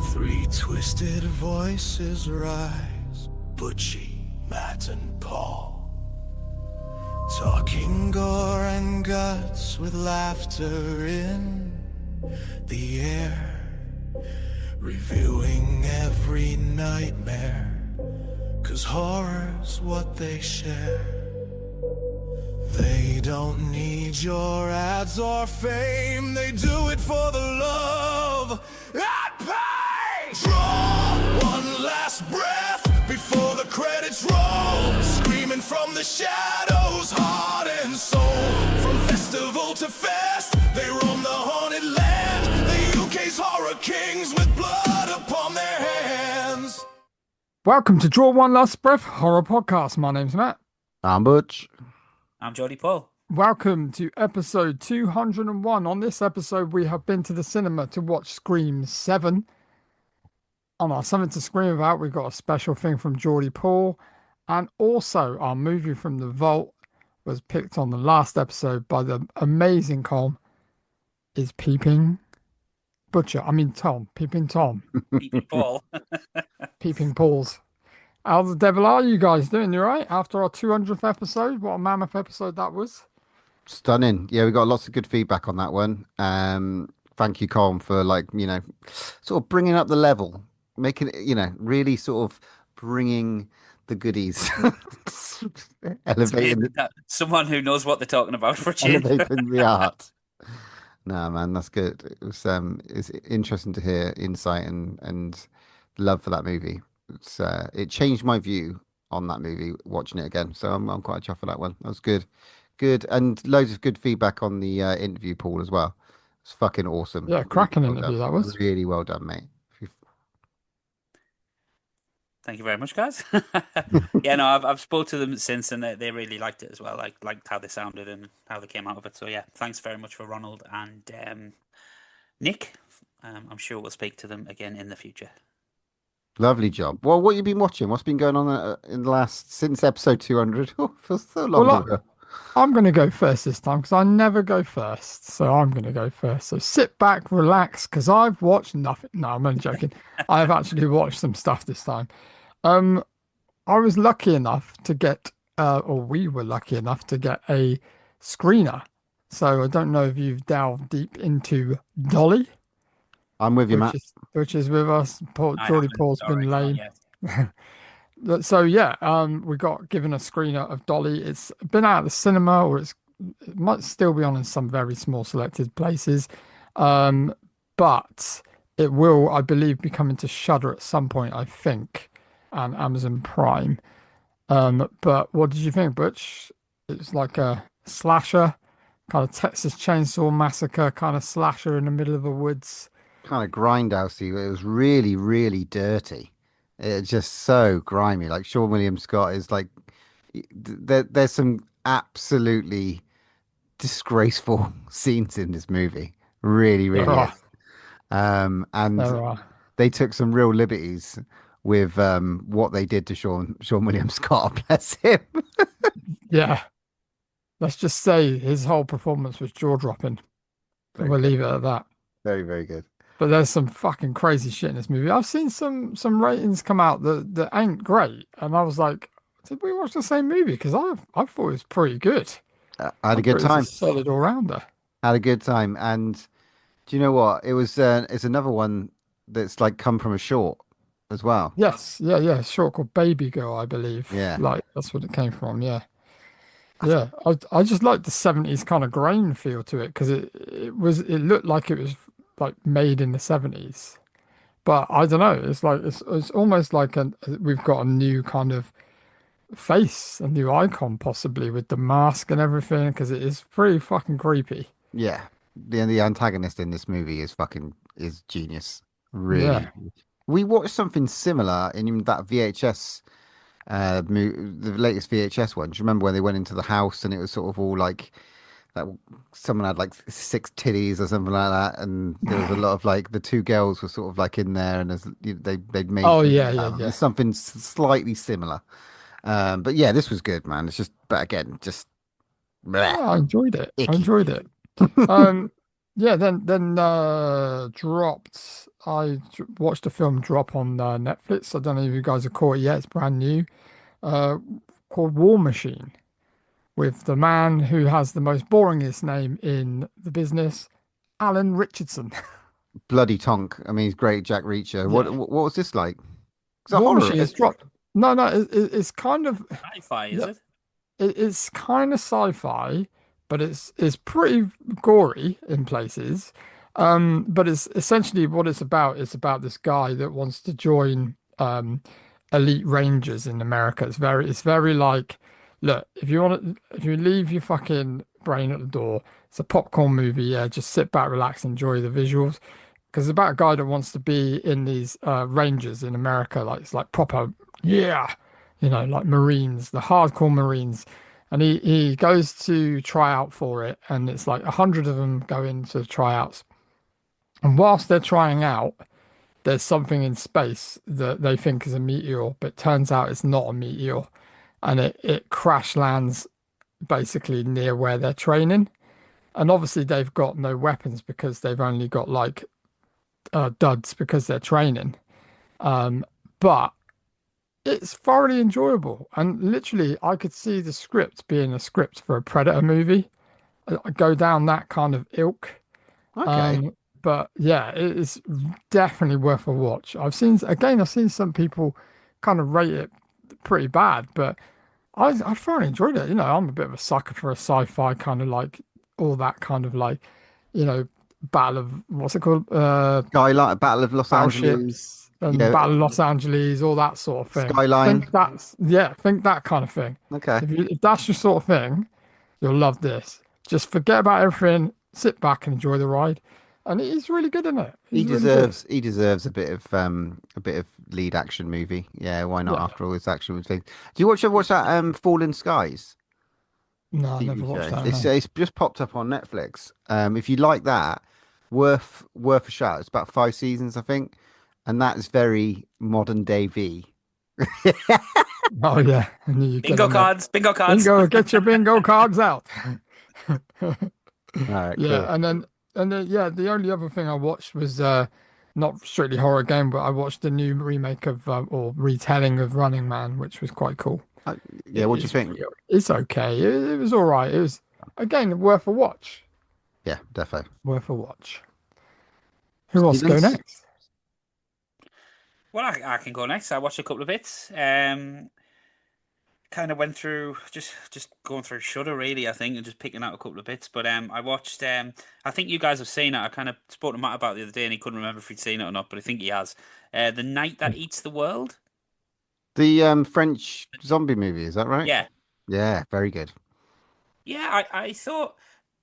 Three twisted voices rise, Butchie, Matt, and Paul, talking gore and guts with laughter in the air, reviewing every nightmare, 'cause horror's what they share. They don't need your ads or fame, they do it for the love and pain. Draw one last breath before the credits roll, screaming from the shadows, heart and soul. From festival to fest, they roam the haunted land, the UK's horror kings with blood upon their hands. Welcome to Draw One Last Breath Horror Podcast. My name's Matt. I'm Butch. I'm Jodie Paul. Welcome to episode 201. On this episode, we have been to the cinema to watch Scream 7. On our Something to Scream About, we've got a special thing from Jodie Paul. And also, our movie from the vault was picked on the last episode by the amazing Colm. Is Peeping Tom. Peeping Tom. Peeping Paul. Peeping Pauls. How the devil are you guys doing? You right? After our 200th episode, what a mammoth episode that was. Stunning. Yeah, we got lots of good feedback on that one. Thank you, Colm, for sort of bringing up the level, making it, really sort of bringing the goodies, elevating Someone who knows what they're talking about for a change. elevating the art. No, man, that's good. It's interesting to hear insight and love for that movie. It changed my view on that movie watching it again, so I'm quite chuffed for that one. That was good, and loads of good feedback on the interview, Paul, as well. It's fucking awesome. Yeah, cracking well interview done. that was. Really well done, mate. Thank you very much, guys. Yeah, no, I've spoke to them since, and they really liked it as well. Liked how they sounded and how they came out of it. So yeah, thanks very much for Ronald and Nick. I'm sure we'll speak to them again in the future. Lovely job. Well, what you been watching? What's been going on in the since episode 200? Oh, feels so long ago. I'm going to go first this time because I never go first. So I'm going to go first. So sit back, relax, because I've watched nothing. No, I'm only joking. I've actually watched some stuff this time. I was lucky enough to get, or we were lucky enough to get a screener. So I don't know if you've delved deep into Dolly. I'm with you, Matt. Which is with us. Jodie Paul's been lame. So yeah, we got given a screener of Dolly. It's been out of the cinema, or it might still be on in some very small selected places, but it will, I believe, be coming to Shudder at some point, I think, and Amazon Prime. But what did you think, Butch? It's like a slasher, kind of Texas Chainsaw Massacre kind of slasher in the middle of the woods. Kind of grindhousey. It was really, really dirty. It's just so grimy. Like Sean William Scott is like, there's some absolutely disgraceful scenes in this movie. Really, really is. And they took some real liberties with what they did to Sean William Scott. Bless him. Yeah. Let's just say his whole performance was jaw-dropping. We'll leave it at that. Very, very good. But there's some fucking crazy shit in this movie. I've seen some ratings come out that ain't great, and I was like, did we watch the same movie? Because I thought it was pretty good. I had a good time. It was a solid all rounder. Had a good time, and do you know what? It was it's another one that's like come from a short as well. Yes, yeah. Short called Baby Girl, I believe. Yeah, like that's what it came from. Yeah. Yeah, I just like the 70s kind of grain feel to it because it looked like it was like made in the 70s, but I don't know, it's like it's almost like we've got a new kind of face, a new icon possibly with the mask and everything, because it is pretty fucking creepy. Yeah, the antagonist in this movie is genius, really. Yeah. We watched something similar in that VHS the latest VHS one. Do you remember when they went into the house and it was sort of all like that? Someone had like 6 titties or something like that, and there was a lot of like the 2 girls were sort of like in there, and they'd made yeah. something slightly similar. But yeah, this was good, man. It's just, but again, just I enjoyed it. Icky. I enjoyed it. Yeah, then dropped. Watched a film drop on Netflix. I don't know if you guys have caught it yet. It's brand new. Uh, called War Machine, with the man who has the most boringest name in the business, Alan Richardson. Bloody Tonk. I mean, he's great, Jack Reacher. Yeah, What was this like? It's a War horror. Machine is dropped. No, no, it's kind of Sci-fi, is yeah, it? it's kind of sci-fi, but it's pretty gory in places. But it's essentially what it's about. It's about this guy that wants to join elite rangers in America. It's very like, look, if you leave your fucking brain at the door, it's a popcorn movie. Yeah, just sit back, relax, enjoy the visuals. Because it's about a guy that wants to be in these rangers in America. Like it's like proper, yeah, like Marines, the hardcore Marines. And he goes to try out for it, and it's like 100 of them go into tryouts. And whilst they're trying out, there's something in space that they think is a meteor, but turns out it's not a meteor. And it crash lands basically near where they're training. And obviously they've got no weapons because they've only got like duds because they're training. Um, but it's thoroughly enjoyable. And literally, I could see the script being a script for a Predator movie. I go down that kind of ilk. Okay. Um, but yeah, it is definitely worth a watch. I've seen some people kind of rate it pretty bad, but I thoroughly enjoyed it. I'm a bit of a sucker for a sci-fi kind of like all that kind of like, you know, battle of what's it called? Skyline, Battle of Los Angeles. Battleships and Yeah, Battle of Los Angeles, all that sort of thing. Skyline. Think that kind of thing. Okay. If that's your sort of thing, you'll love this. Just forget about everything, sit back and enjoy the ride. And he's really good in it. He He's really good. deserves a bit of lead action movie. Yeah, why not Yeah. after all this action thing? Do you watch that Fallen Skies No, I never TV watched show? that. It's No. it's just popped up on Netflix. If you like that, worth a shot. It's about 5 seasons, I think, and that's very modern day V. Oh yeah, I knew you'd get Bingo on that. cards, bingo cards. Bingo, get your bingo cards out. All right, Yeah, cool. and then yeah, the only other thing I watched was not strictly horror game, but I watched the new remake of or retelling of Running Man, which was quite cool. Uh, yeah, what do you It's think? it's okay. It was all right. It was again worth a watch. Yeah, defo. Worth a watch. Who wants to go Stevens? next? Well, I can go next. I watched a couple of bits. Kind of went through just going through Shudder really, I think, and just picking out a couple of bits. But I watched. I think you guys have seen it. I kind of spoke to Matt about it the other day, and he couldn't remember if he'd seen it or not, but I think he has. The Night That Eats the World. The French zombie movie, is that right? Yeah, Yeah, very good. yeah. I thought,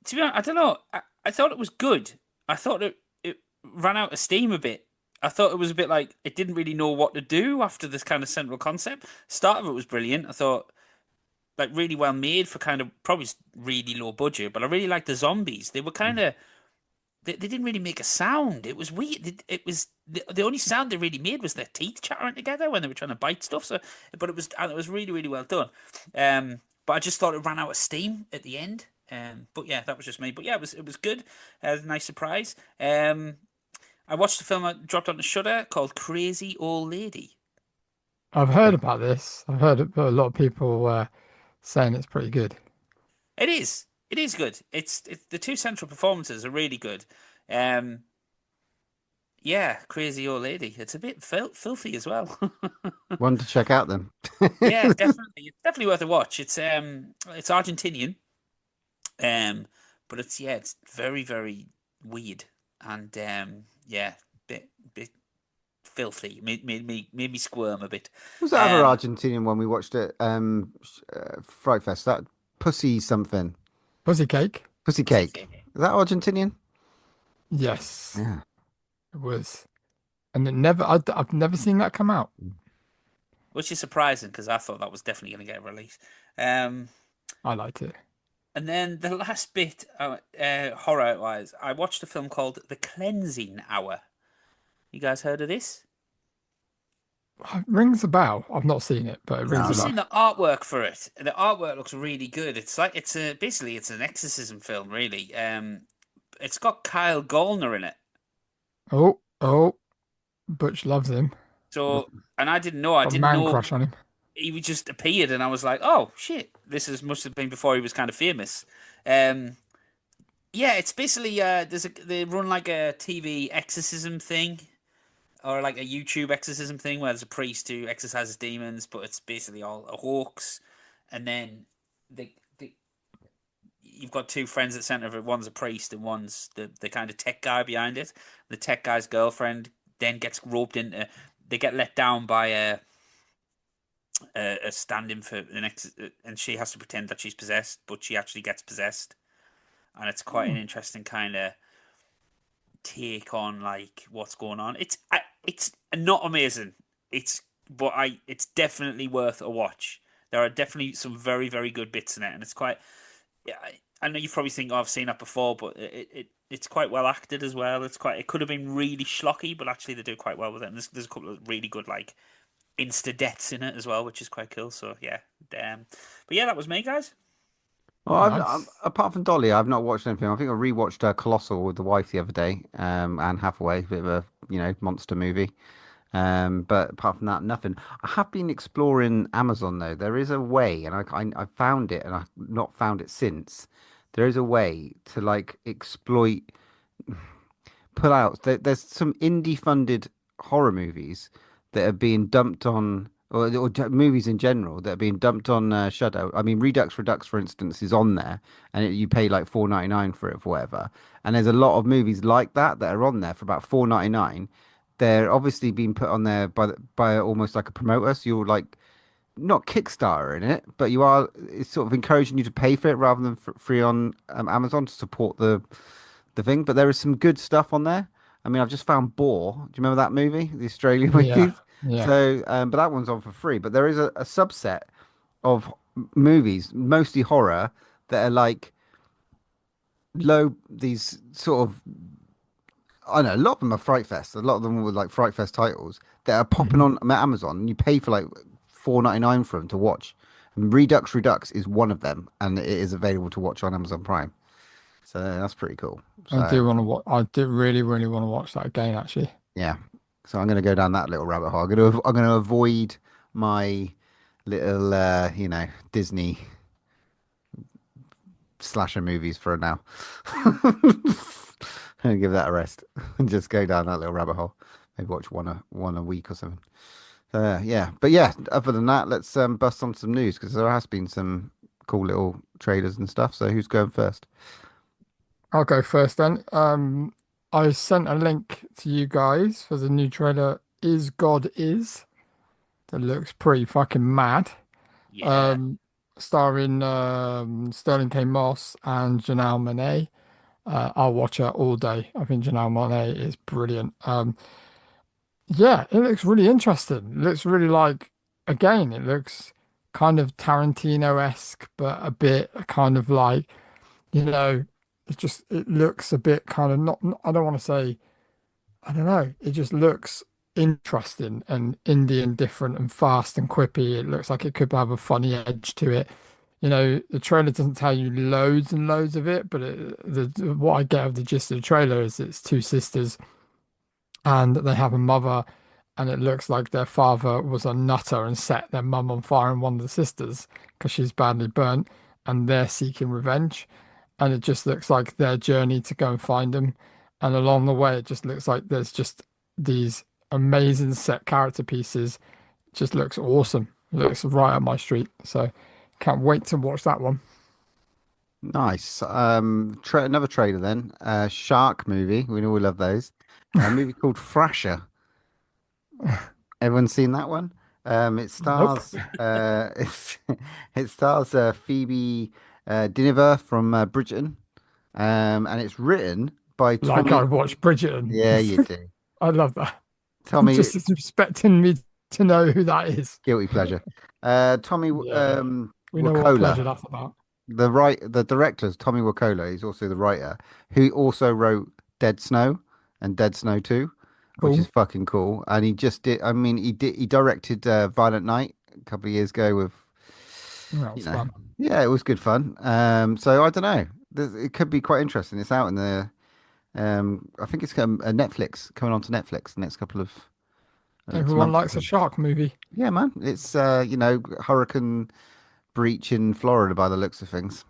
to be honest, I don't know. I thought it was good. I thought it ran out of steam a bit. I thought it was a bit like it didn't really know what to do after this kind of central concept. Start of it was brilliant. I thought like really well made for kind of probably really low budget, but I really liked the zombies. They were kind of they didn't really make a sound. It was weird. It was the only sound they really made was their teeth chattering together when they were trying to bite stuff. So, but it was really really well done. But I just thought it ran out of steam at the end. But yeah, that was just me. But yeah, it was good. A nice surprise. I watched a film that dropped onto Shudder called Crazy Old Lady. I've heard about this. I've heard a lot of people saying it's pretty good. It is. It is good. It's the two central performances are really good. Um, yeah, Crazy Old Lady. It's a bit filthy as well. One to check out then. Yeah, definitely. It's definitely worth a watch. It's Argentinian. Um, but it's very very weird and yeah, bit filthy. Made me squirm a bit. Was that other Um, Argentinian one we watched at Fright Fest? That Pussy something. Pussy Cake? Pussy Cake. Is that Argentinian? Yes, Yeah. it was. And I've never seen that come out. which is surprising because I thought that was definitely going to get a release. Um, I liked it. and then the last bit, horror wise, I watched a film called The Cleansing Hour. You guys heard of this? It rings a bell. I've not seen it, but it No, rings Have a you I'm bell. not. seen the artwork for it? The artwork looks really good. It's like basically it's an exorcism film, really. it's got Kyle Gallner in it. Oh, Butch loves him. So, and I didn't know. I Got a didn't man know crush on him. he just appeared, and I was like, "Oh shit, must have been before he was kind of famous." Um, yeah, it's basically they run like a TV exorcism thing, or like a YouTube exorcism thing, where there's a priest who exorcises demons, but it's basically all a hoax. And then the you've got two friends at the center of it. One's a priest, and one's the kind of tech guy behind it. The tech guy's girlfriend then gets roped into. They get let down by a stand-in for the next, and she has to pretend that she's possessed, but she actually gets possessed, and it's quite an Hmm. interesting kind of take on like what's going on. It's not amazing. It's definitely worth a watch. There are definitely some very good bits in it, and it's quite. Yeah, I know you probably think, oh, I've seen that before, but it's quite well acted as well. It could have been really schlocky, but actually they do quite well with it. And there's a couple of really good like insta deaths in it as well, which is quite cool. So yeah, but yeah, that was me, guys. Well, Nice. apart from Dolly, I've not watched anything. I think I rewatched Colossal with the wife the other day, Anne Hathaway, bit of a monster movie. But apart from that, nothing. I have been exploring Amazon though. There is a way, and I found it, and I've not found it since. There is a way to like exploit pull out. There's some indie funded horror movies that are being dumped on, movies in general that are being dumped on Shudder. I mean, Redux, for instance, is on there, and you pay like 4.99 for it for whatever. And there's a lot of movies like that that are on there for about 4.99. They're obviously being put on there by almost like a promoter, so you're like not Kickstarter in it, but you are it's sort of encouraging you to pay for it rather than free on Amazon to support the thing. But there is some good stuff on there. I mean, I've just found Boar. Do you remember that movie, the Australian Yeah, movie? yeah. So, but that one's on for free. But there is a subset of movies, mostly horror, that are like these sort of I know a lot of them are Fright Fest. A lot of them were like Fright Fest titles that are popping Hmm. on Amazon. And you pay for like 4.99 for them to watch. And Redux is one of them, and it is available to watch on Amazon Prime. So that's pretty cool. I So do want to watch. I do really want to watch that again. Actually, yeah, so I'm going to go down that little rabbit hole. I'm going to avoid my little Disney slasher movies for now. And give that a rest and just go down that little rabbit hole. Maybe watch one a week or something. Yeah, but yeah. Other than that, let's bust on some news because there has been some cool little trailers and stuff. So who's going first? I'll go first then. I sent a link to you guys for the new trailer. Is God Is? That looks pretty fucking mad. Yeah, Um, Starring Sterling K. Moss and Janelle Monáe. I'll watch her all day. I think Janelle Monáe is brilliant. Yeah, it looks really interesting. It looks really like, again, it looks kind of Tarantino-esque, but a bit kind of like, it looks a bit kind of I don't want to say, I don't know. It just looks interesting and indie and different and fast and quippy. It looks like it could have a funny edge to it. The trailer doesn't tell you loads and loads of it, but what I get of the gist of the trailer is it's two sisters and they have a mother, and it looks like their father was a nutter and set their mum on fire and one of the sisters because she's badly burnt, and they're seeking revenge. And it just looks like their journey to go and find them. And along the way, it just looks like there's just these amazing set character pieces. Just looks awesome. Looks right up my street. So can't wait to watch that one. Nice. Another trailer then. Shark movie. We know we love those. A movie called Thrasher. Everyone seen that one? It Nope. stars it stars Phoebe Dynevor from Bridgerton. And it's written by Like I Tommy. watched Bridgerton. Yeah, you do. I love that. Tommy Just expecting me to know who that is. Guilty Pleasure. Tommy Yeah, we know what Wakola. pleasure that's about. The director's Tommy Wakola. He's also the writer who also wrote Dead Snow and Dead Snow 2, which is Cool. fucking cool. And he just did. I mean, he directed Violent Night a couple of years ago with, That you was know, fun. yeah, it was good fun. So I don't know. It could be quite interesting. It's out in the. I think it's a Netflix coming onto Netflix the next couple of Everyone months. likes a shark movie. Yeah, man. It's hurricane breach in Florida by the looks of things.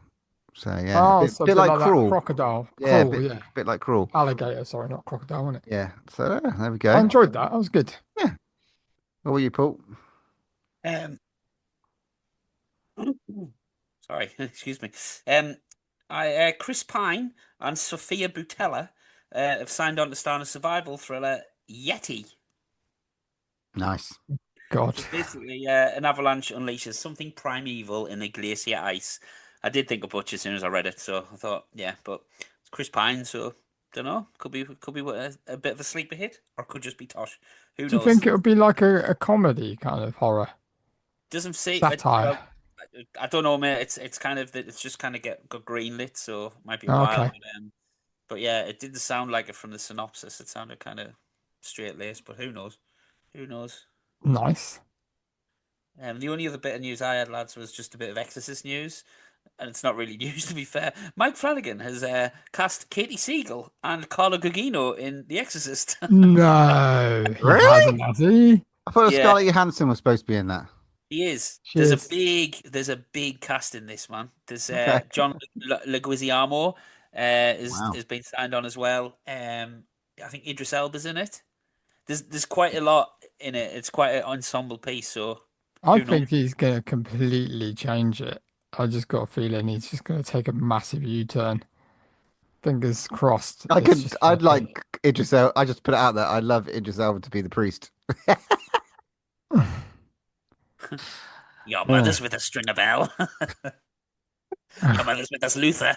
So yeah, a Oh, bit, so a bit bit like like that Crawl. crocodile. Yeah, Crawl, yeah. bit like Crawl. Alligator, sorry, not crocodile, wasn't it? Yeah. So there we I go. enjoyed that. That was good. Yeah. What were you, Paul? Um, sorry, excuse me. Chris Pine and Sophia Boutella have signed on to star in a survival thriller Yeti. Nice. God. So basically, an avalanche unleashes something primeval in the glacier ice. I did think of Butch as soon as I read it, so I thought, yeah, but it's Chris Pine, so don't know. Could be a bit of a sleeper hit, or could just be Tosh. Who Do you knows? think it would be like a comedy kind of horror Doesn't say it. satire? Well, I don't know, mate. It's kind of it's just kind of got greenlit, so it might be a Oh, while. okay, But yeah, it didn't sound like it from the synopsis. It sounded kind of straight laced, but who knows? Who knows? nice. The only other bit of news I had, lads, was just a bit of Exorcist news, and it's not really news to be fair. Mike Flanagan has cast Katie Siegel and Carla Gugino in The Exorcist. No, he Really? hasn't, has he? I thought Yeah, Scarlett Johansson was supposed to be in that. he is. She is. There's a big cast in this, man. There's Okay. John Leguizamo is Wow. has been signed on as well. I think Idris Elba's in it. There's quite a lot in it. It's quite an ensemble piece. So I who knows? think he's going to completely change it. I just got a feeling he's just going to take a massive U-turn. Fingers crossed. It's just going I'd to be. like Idris Elba. I just put it out there. I'd love Idris Elba to be the priest. Your Yeah. mother's with a stringer bell. Your mother's with us, Luther.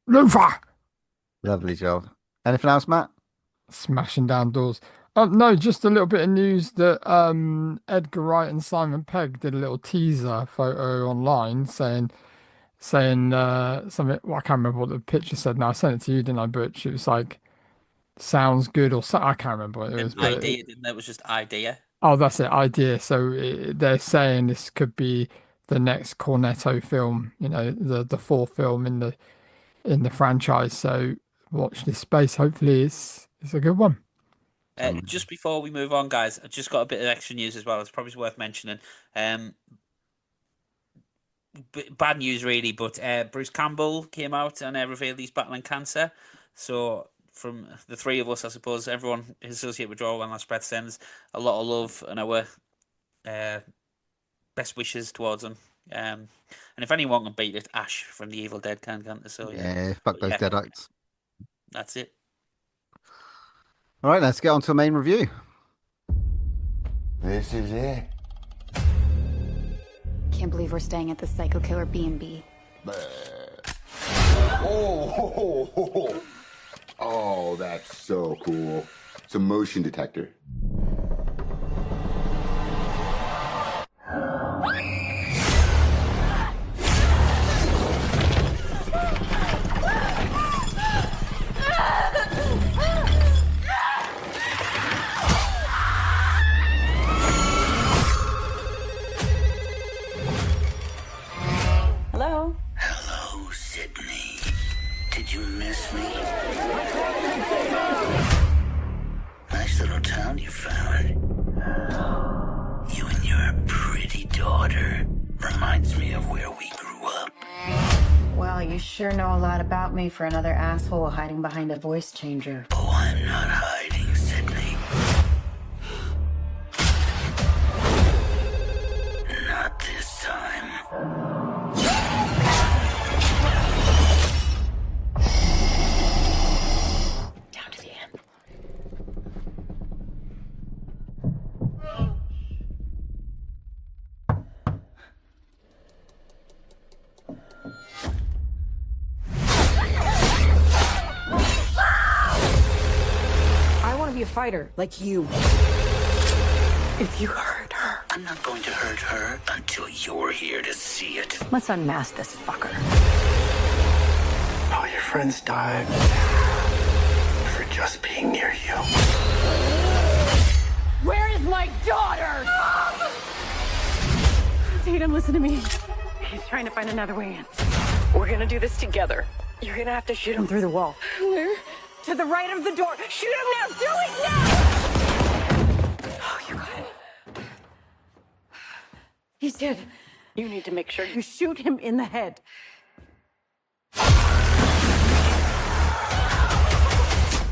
Lufa! Lovely job. Anything else, Matt? Smashing down doors. No, just a little bit of news that Edgar Wright and Simon Pegg did a little teaser photo online saying something. Well, I can't remember what the picture said. Now I sent it to you, didn't I, Butch? It was like sounds good or so. I can't remember what it was, An but idea, didn't it? It was just idea. oh, that's it, idea. So they're saying this could be the next Cornetto film. You know, the fourth film in the franchise. So watch this space. Hopefully, it's a good one. Just before we move on, guys, I just got a bit of extra news as well. It's probably worth mentioning. Bad news, really, but Bruce Campbell came out and revealed he's battling cancer. So, from the three of us, I suppose everyone associated with Draw One Last Breath sends a lot of love and our best wishes towards him. And if anyone can beat it, Ash from the Evil Dead can't they? So Yeah, fuck But those yeah. deadites. That's it. All right, let's get on to the main review. This is it. Can't believe we're staying at the Psycho Killer B&B. Oh, that's so cool. It's a motion detector. Hello? Hello, Sydney. Did you miss me? Nice little town you found. You and your pretty daughter. Reminds me of where we grew up. Well, you sure know a lot about me for another asshole hiding behind a voice changer. Oh, I'm not hiding, Sydney. Not this time. Down to the end. I want to be a fighter, like you. If you hurt her, I'm not going to hurt her until you're here to see it. let's unmask this fucker. All your friends died for just being near you. Where is my daughter? Tatum, listen to me. He's trying to find another way in. We're gonna do this together. You're gonna have to shoot him through the wall. Where? To the right of the door. Shoot him now! Do it now! Oh, you got it. He's dead. You need to make sure you shoot him in the head.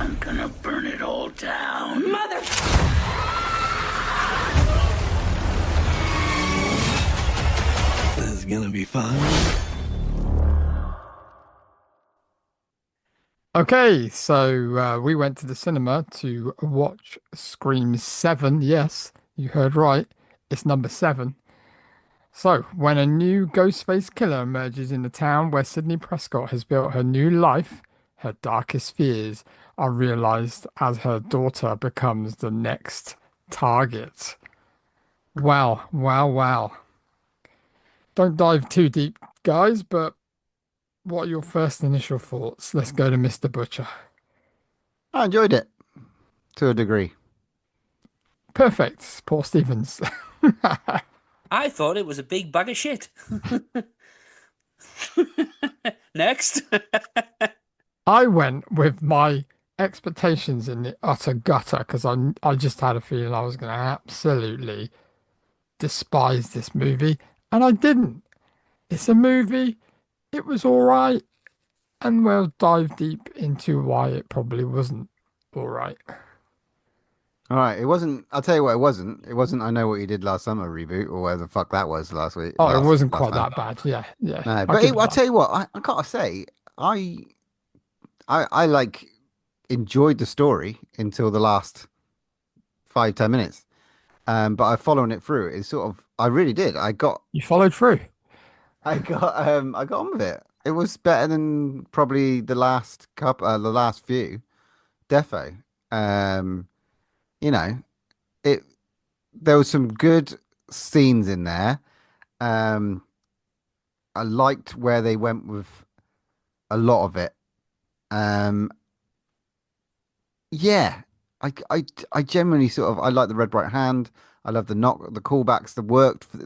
I'm gonna burn it all down. Mother... This is gonna be fun. Okay, so we went to the cinema to watch Scream 7. Yes, you heard right. It's number 7. So, when a new Ghostface killer emerges in the town where Sydney Prescott has built her new life, her darkest fears are realized as her daughter becomes the next target. Wow, wow, wow. Don't dive too deep, guys, but what are your first initial thoughts? Let's go to Mr. Butcher. I enjoyed it to a degree. Perfect, Paul Stevens. I thought it was a big bag of shit. Next. I went with my expectations in the utter gutter because I just had a feeling I was going to absolutely despise this movie, and I didn't. It's a movie. It was all right, and we'll dive deep into why it probably wasn't all right. All right, it wasn't. I'll tell you what, it wasn't. It wasn't. I Know What You Did Last Summer reboot or whatever the fuck that was last week. Oh, it wasn't last quite month. that bad. Yeah, yeah. No, I'll but give it I'll that. tell you what, I gotta say, I like enjoyed the story until the last 5, 10 minutes. But I've following it through. It's sort of, I really did. You followed through. I got on with it. It was better than probably the last few. Defo. You know, it. There was some good scenes in there. Um, I liked where they went with a lot of it. Um, yeah, I generally sort of I like the Red Bright Hand. I love the callbacks that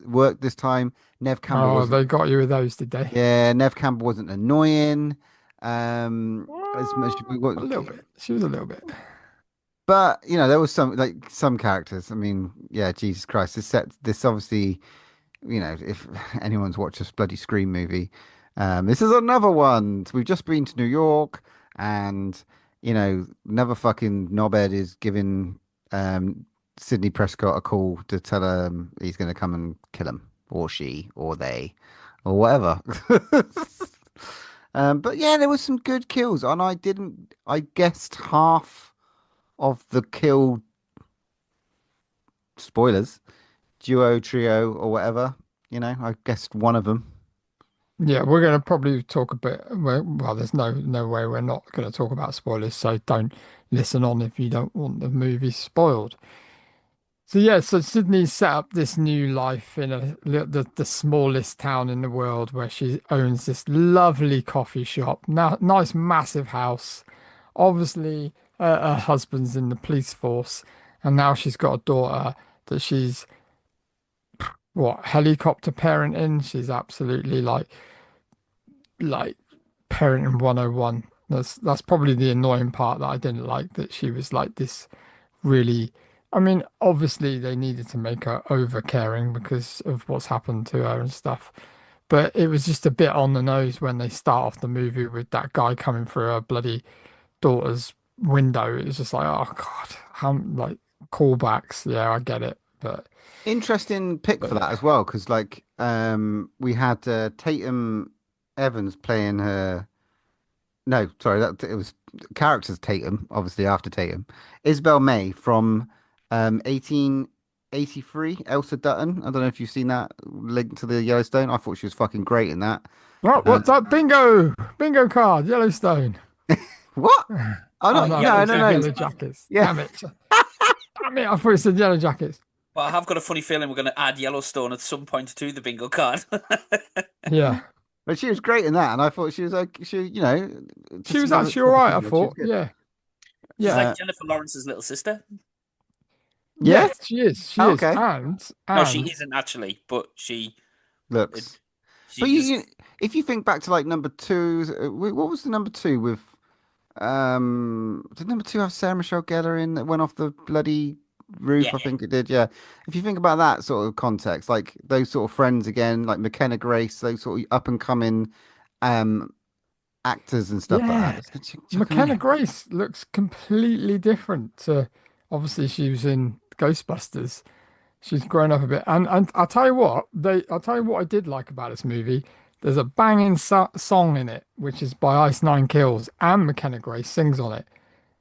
worked this time. Nev Campbell Oh, wasn't. they got you with those, did they? Yeah, Nev Campbell wasn't annoying. As much A little bit. She was a little bit. but there was some characters. I mean, yeah, Jesus Christ, this obviously, if anyone's watched this bloody Scream movie, this is another one. We've just been to New York, and another fucking knobhead is giving Sidney Prescott a call to tell him he's going to come and kill him, or she, or they, or whatever. But yeah, there was some good kills, and I guessed half of the kill, spoilers, duo, trio, or whatever. I guessed one of them. Yeah, we're going to probably talk a bit. Well, there's no way we're not going to talk about spoilers, so don't listen on if you don't want the movie spoiled. So yeah, so Sydney set up this new life in the smallest town in the world where she owns this lovely coffee shop. Now, nice massive house. Obviously, her husband's in the police force, and now she's got a daughter that she's helicopter parenting. She's absolutely like parenting 101. That's probably the annoying part that I didn't like, that she was like this really. I mean, obviously they needed to make her over caring because of what's happened to her and stuff. But it was just a bit on the nose when they start off the movie with that guy coming through her bloody daughter's window. It was just like, oh God, how like callbacks. Yeah, I get it, but Interesting pick for that as well, because we had Tatum Evans playing her. No, sorry, that it was characters Tatum, obviously after Tatum. Isabel May from 1883, Elsa Dutton. I don't know if you've seen that link to the Yellowstone. I thought she was fucking great in that. oh, what's that? Bingo card, Yellowstone. What? Oh, no, no, no. Yellow Jackets. Yeah. Damn it. Damn it, I thought it said Yellow Jackets. Well, I have got a funny feeling we're going to add Yellowstone at some point to the bingo card. Yeah. But she was great in that, and I thought she was like, she was actually all right, I thought. Yeah. She's Yeah. like Jennifer Lawrence's little sister. Yeah, she is. She is. Okay. And No, she isn't actually, but she looks. she But just- if you think back to like number two, what was the number two with Did number two have Sarah Michelle Gellar in that went off the bloody roof? Yeah. I think it did. Yeah. If you think about that sort of context, like those sort of friends again, like McKenna Grace, those sort of up and coming um actors and stuff like that. Yeah. Just chuck 'em McKenna in. Grace looks completely different to obviously she was in Ghostbusters. She's grown up a bit. And I'll tell you what I did like about this movie. There's a banging song in it, which is by Ice Nine Kills, and McKenna Grace sings on it.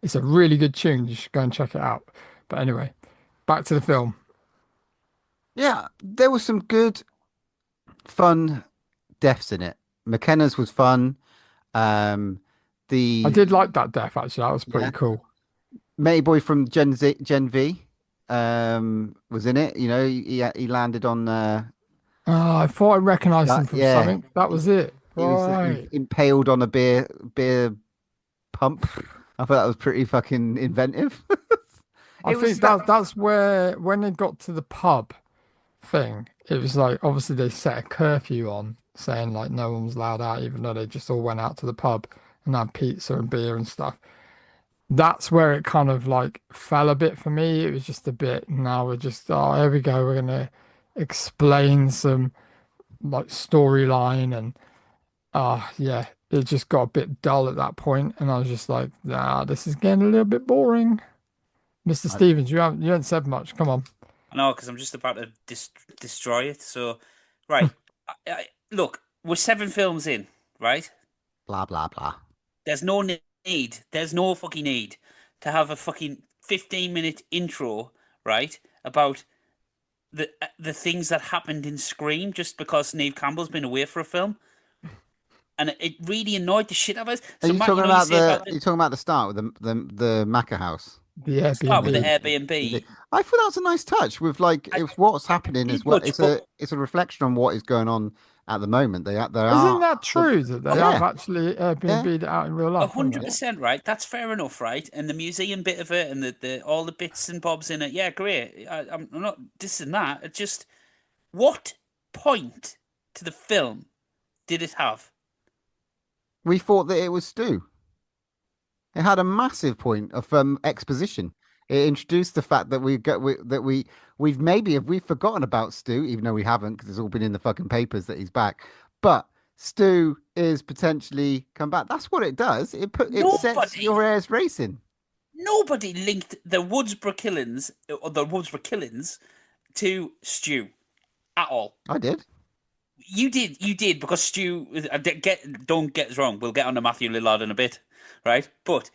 It's a really good tune. You should go and check it out. But anyway, back to the film. Yeah, there was some good, fun deaths in it. McKenna's was fun. Um, I the did like that death actually. That was pretty yeah, cool. Matey Boy from Gen V, was in it. You know, he landed on Oh, I thought I recognized him from yeah, something. That was it. he was Right. impaled on a beer pump. I thought that was pretty fucking inventive. I It was think that. that's where when they got to the pub thing, it was like obviously they set a curfew on saying like no one was allowed out, even though they just all went out to the pub and had pizza and beer and stuff. That's where it kind of like fell a bit for me. It was just a bit, now we're just, oh, here we go, we're gonna explain some like storyline and yeah, it just got a bit dull at that point, and I was just like, nah, this is getting a little bit boring. Mr. I, Stevens, you haven't said much. Come on. I know, because I'm just about to destroy it. So, right. Look, we're 7 films in, right? blah blah blah. There's no need. There's no fucking need to have a fucking 15-minute intro, right? About the things that happened in Scream just because Neve Campbell's been away for a film. And it really annoyed the shit out of us. Are So, you Matt, talking you about say about you talking about the start with the Macca house? The start with the Airbnb. Is it? Airbnb. I thought that was a nice touch with like I it's what's happening did as well. much, but It's a reflection on what is going on at the moment. They Isn't are that true that they have yeah actually yeah. Airbnb'd it out in real life, haven't they? 100% right. That's fair enough, right? And the museum bit of it, and the all the bits and bobs in it, yeah, great. I'm not dissing that. It just, what point to the film did it have? We thought that it was Stu. It had a massive point of exposition. It introduced the fact that we've maybe have we forgotten about Stu, even though we haven't, because it's all been in the fucking papers that he's back. But Stu is potentially come back. That's what it does. It sets Nobody, your heirs racing. nobody linked the Woodsboro killings or the Woodsboro killings to Stu at all. I did. You did, because Stu. Don't get us wrong. We'll get on to Matthew Lillard in a bit, right? But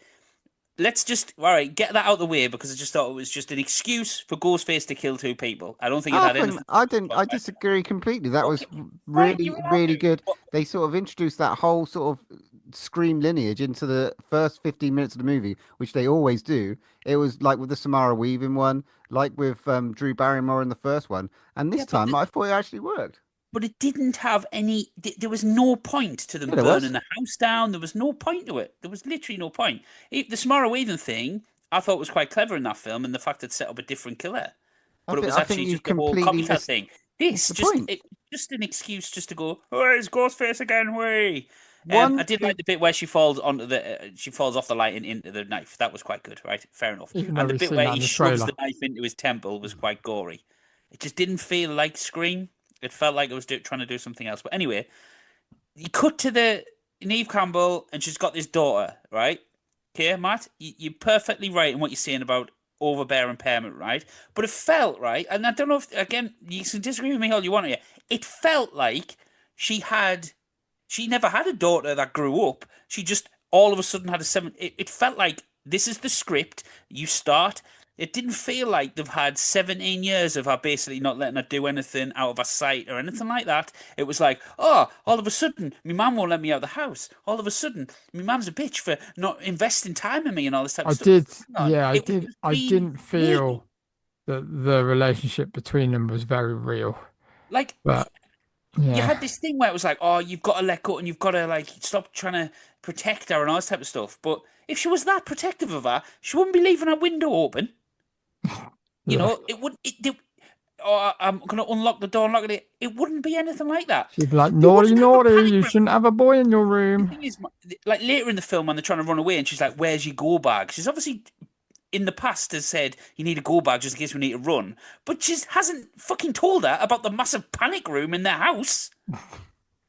let's just get that out of the way, because I just thought it was just an excuse for Ghostface to kill 2 people. I don't think it I had think anything. I didn't. I disagree completely. That was Okay, right, really, you're really right. good. But They sort of introduced that whole sort of Scream lineage into the first 15 minutes of the movie, which they always do. It was like with the Samara Weaving one, like with Drew Barrymore in the first one, and this yeah, but time I thought it actually worked. it didn't have any. There was no point to them Yeah, there burning was. the house down. There was no point to it. There was literally no point. The Samara Weaving thing, I thought was quite clever in that film, and the fact it set up a different killer. But it was I think actually you've just the whole completely copycat missed thing. This the point. just an excuse just to go, oh, it's Ghostface again, way. I One did like big, the bit where she falls onto she falls off the light and into the knife. That was quite good, right? Fair enough. Even though And the we've bit seen where that he in the shoves trailer. the knife into his temple was quite gory. It just didn't feel like Scream. It felt like it was trying to do something else. But anyway, you cut to the Neve Campbell, and she's got this daughter, right? Okay, Matt, you're perfectly right in what you're saying about overbearing parent, right? But it felt right, and I don't know if, again, you can disagree with me all you want here. It felt like she never had a daughter that grew up. She just all of a sudden had a seven. It felt like this is the script. You start. It didn't feel like they've had 17 years of her basically not letting her do anything out of her sight or anything like that. It was like, oh, all of a sudden, my mum won't let me out of the house. All of a sudden, my mum's a bitch for not investing time in me and all this type I of stuff. did, Hang on. yeah, I It was did. just I being didn't real. feel that the relationship between them was very real. Like, But you yeah, had this thing where it was like, oh, you've got to let go and you've got to like stop trying to protect her and all this type of stuff. But if she was that protective of her, she wouldn't be leaving her window open. You yeah, know, it would. oh, I'm going to unlock the door, unlock it. It wouldn't be anything like that. She'd be like, You naughty, wouldn't have a naughty, panic you room. shouldn't have a boy in your The room. thing is, like later in the film when they're trying to run away, and she's like, "Where's your go bag?" She's obviously in the past has said you need a go bag just in case we need to run, but she hasn't fucking told her about the massive panic room in their house.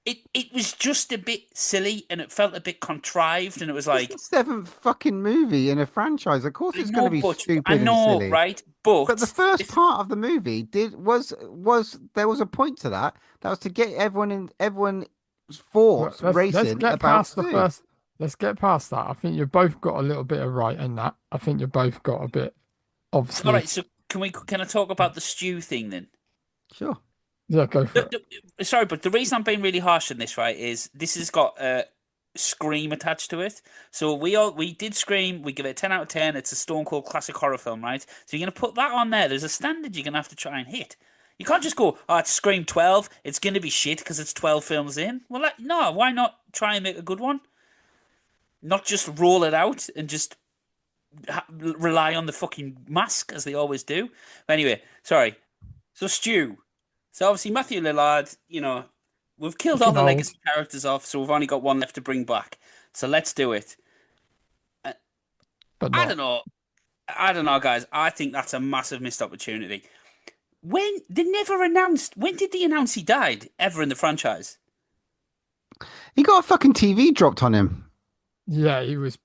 It was just a bit silly and it felt a bit contrived, and it was It's like, the seventh fucking movie in a franchise. Of course, I it's going to know, be but I stupid and know, silly. right? But the But first part of the movie was there was a point to that. That was to get everyone's Well, thoughts let's racing get about past the Stu. first. Let's get past that. I think you've both got a little bit of right in that. I think you've both got a bit, all obviously. right, so can I talk about the stew thing then? Sure. Yeah, go for it. Sorry, but the reason I'm being really harsh on this, right, is this has got a Scream attached to it. So we did Scream. We give it a 10 out of 10. It's a Stone Cold classic horror film, right? So you're gonna put that on there. There's a standard you're gonna have to try and hit. You can't just go, oh, it's Scream 12. It's gonna be shit because it's 12 films in. Well, no. Why not try and make a good one? Not just roll it out and just rely on the fucking mask as they always do. But anyway, sorry. So Stu. So obviously Matthew Lillard, we've killed all Fucking the old. legacy characters off, so we've only got one left to bring back. So let's do it. But I not. don't know. I don't know, guys. I think that's a massive missed opportunity. When they never announced, when did they announce he died ever in the franchise? He got a fucking TV dropped on him. Yeah, he was.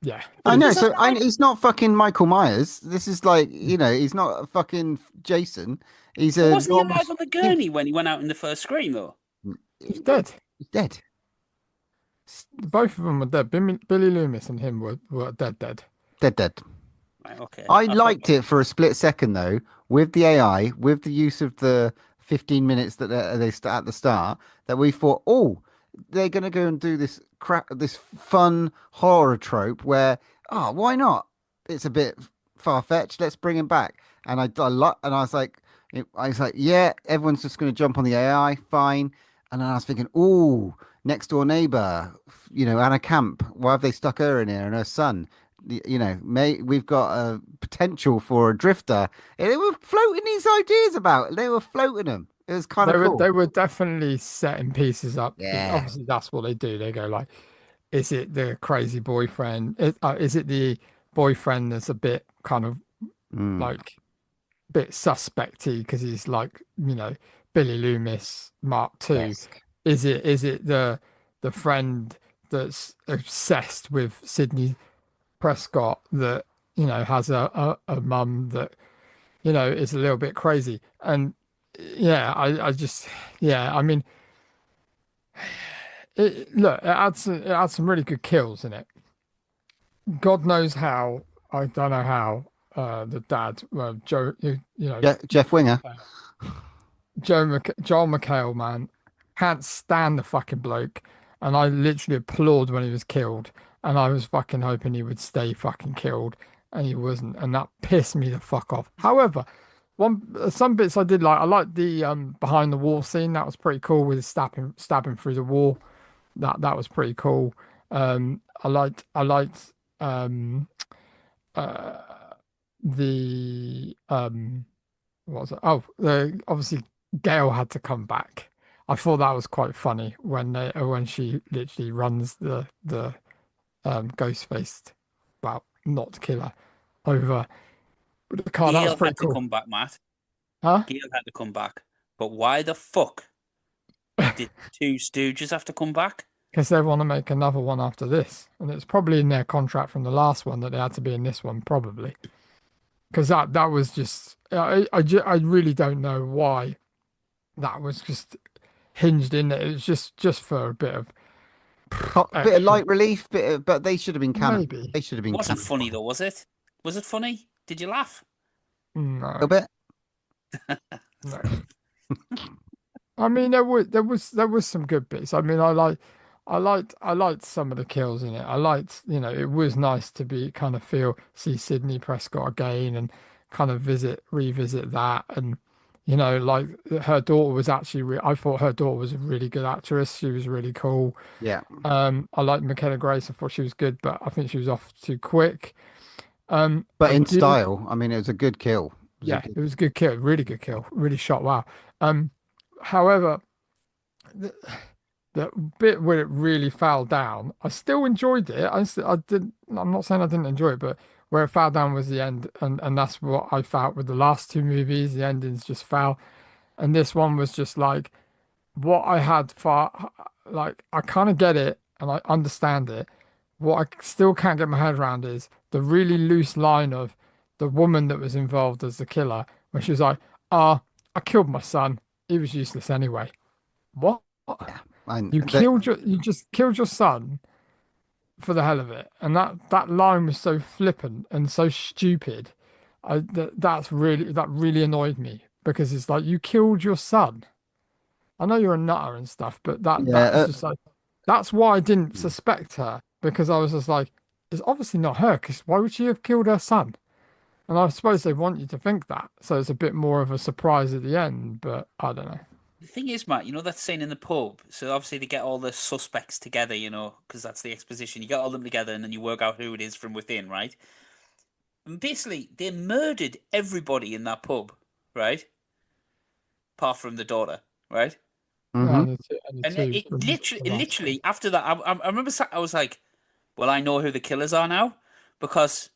Yeah. I But know. there's a So line. he's not fucking Michael Myers. This is like, he's not a fucking Jason. He's But a wasn't he normal. alive on the gurney when he went out in the first Scream, though? He's dead. He's dead. Both of them were dead. Billy Loomis and him were dead, dead. Dead. Right, okay. I I thought- liked it for a split second though, with the AI, with the use of the 15 minutes that they start at the start, that we thought, oh, they're going to go and do this crap, this fun horror trope where, oh, why not? It's a bit far fetched. Let's bring him back. And and I was like, yeah, everyone's just going to jump on the AI, fine. And then I was thinking, oh, next door neighbor, Anna Camp. Why have they stuck her in here and her son? We've got a potential for a drifter. And they were floating these ideas about. They were floating them. It was kind of cool. They were definitely setting pieces up. 'Cause Yeah. obviously, that's what they do. They go like, is it the crazy boyfriend? Is it the boyfriend that's a bit kind of Mm. like bit suspecty because he's like, Billy Loomis Mark II? Esque. Is it the friend that's obsessed with Sydney Prescott that has a mum that is a little bit crazy? And yeah, I just, yeah, I mean, look, it adds some really good kills in it. God knows how. I don't know how. The dad, Joe, Yeah, Jeff Winger. Joel McHale, man, can't stand the fucking bloke, and I literally applaud when he was killed, and I was fucking hoping he would stay fucking killed, and he wasn't, and that pissed me the fuck off. However, some bits I did like. I liked the behind the wall scene. That was pretty cool with stabbing through the wall. That was pretty cool. I liked uh the what was it? Oh, obviously Gail had to come back. I thought that was quite funny when she literally runs the ghost faced, well, not killer, over with the car. That was Gail pretty had to cool. come back, Matt. Huh? Gail had to come back. But why the fuck did two Stooges have to come back? Because they want to make another one after this, and it's probably in their contract from the last one that they had to be in this one, probably. Because that was just, I really don't know why that was just hinged in it. It was just for a bit of Bit of extra. light relief, but they should have been canon. Maybe. They should have been It wasn't canon. funny though, was it? Was it funny? Did you laugh? A No, little bit. no. I mean, there was some good bits. I mean, I liked some of the kills in it. I liked, it was nice to be kind of see Sydney Prescott again and kind of revisit that. And, like her daughter was actually, I thought her daughter was a really good actress. She was really cool. Yeah. I liked McKenna Grace. I thought she was good, but I think she was off too quick. But I in do- style, I mean, it was a good kill. Was a Yeah, good. it was a good kill, really good kill, really shot well. Um, However, the, the bit where it really fell down, I still enjoyed it. I did. I'm not saying I didn't enjoy it, but where it fell down was the end, and that's what I felt with the last two movies. The endings just fell, and this one was just like what I had for. Like I kind of get it and I understand it. What I still can't get my head around is the really loose line of the woman that was involved as the killer, when she was like, "Ah, I killed my son. He was useless anyway." What? Yeah, and You just killed your son for the hell of it, and that line was so flippant and so stupid. That really annoyed me because it's like you killed your son. I know you're a nutter and stuff, but yeah, that is just like that's why I didn't suspect her because I was just like, it's obviously not her because why would she have killed her son? And I suppose they want you to think that, so it's a bit more of a surprise at the end, but I don't know. The thing is, Matt, you know that scene in the pub? So obviously they get all the suspects together, because that's the exposition. You get all them together and then you work out who it is from within, right? And basically, they murdered everybody in that pub, right? Apart from the daughter, right? hmm And the And two from the last one. literally after that, I remember I was like, well, I know who the killers are now because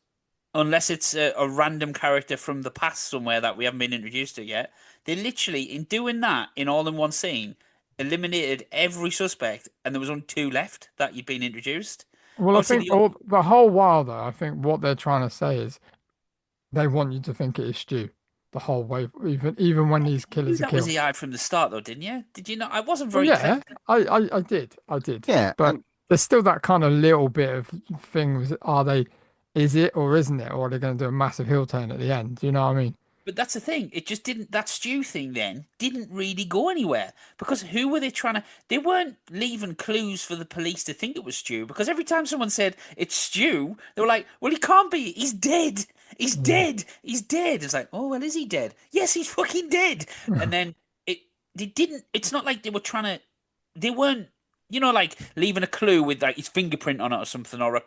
unless it's a random character from the past somewhere that we haven't been introduced to yet, they literally, in doing that in all in one scene, eliminated every suspect, and there was only two left that you'd been introduced. Well, I Obviously, think the whole while though, I think what they're trying to say is they want you to think it is Stu the whole way, even when these you knew killers are that was killed. AI from the start, though, didn't you? Did you not? I wasn't Well, very clear. yeah, I did, yeah, but and there's still that kind of little bit of thing. Is it or isn't it, or are they going to do a massive heel turn at the end? Do you know what I mean? But that's the thing. It just didn't. That stew thing then didn't really go anywhere because who were they trying to? They weren't leaving clues for the police to think it was Stew because every time someone said it's Stew, they were like, "Well, he can't be. He's dead. He's Mm. dead. He's dead." It's like, "Oh well, is he dead? Yes, he's fucking dead." And then it they didn't. It's not like they were trying to. They weren't. Like leaving a clue with like his fingerprint on it or something, or a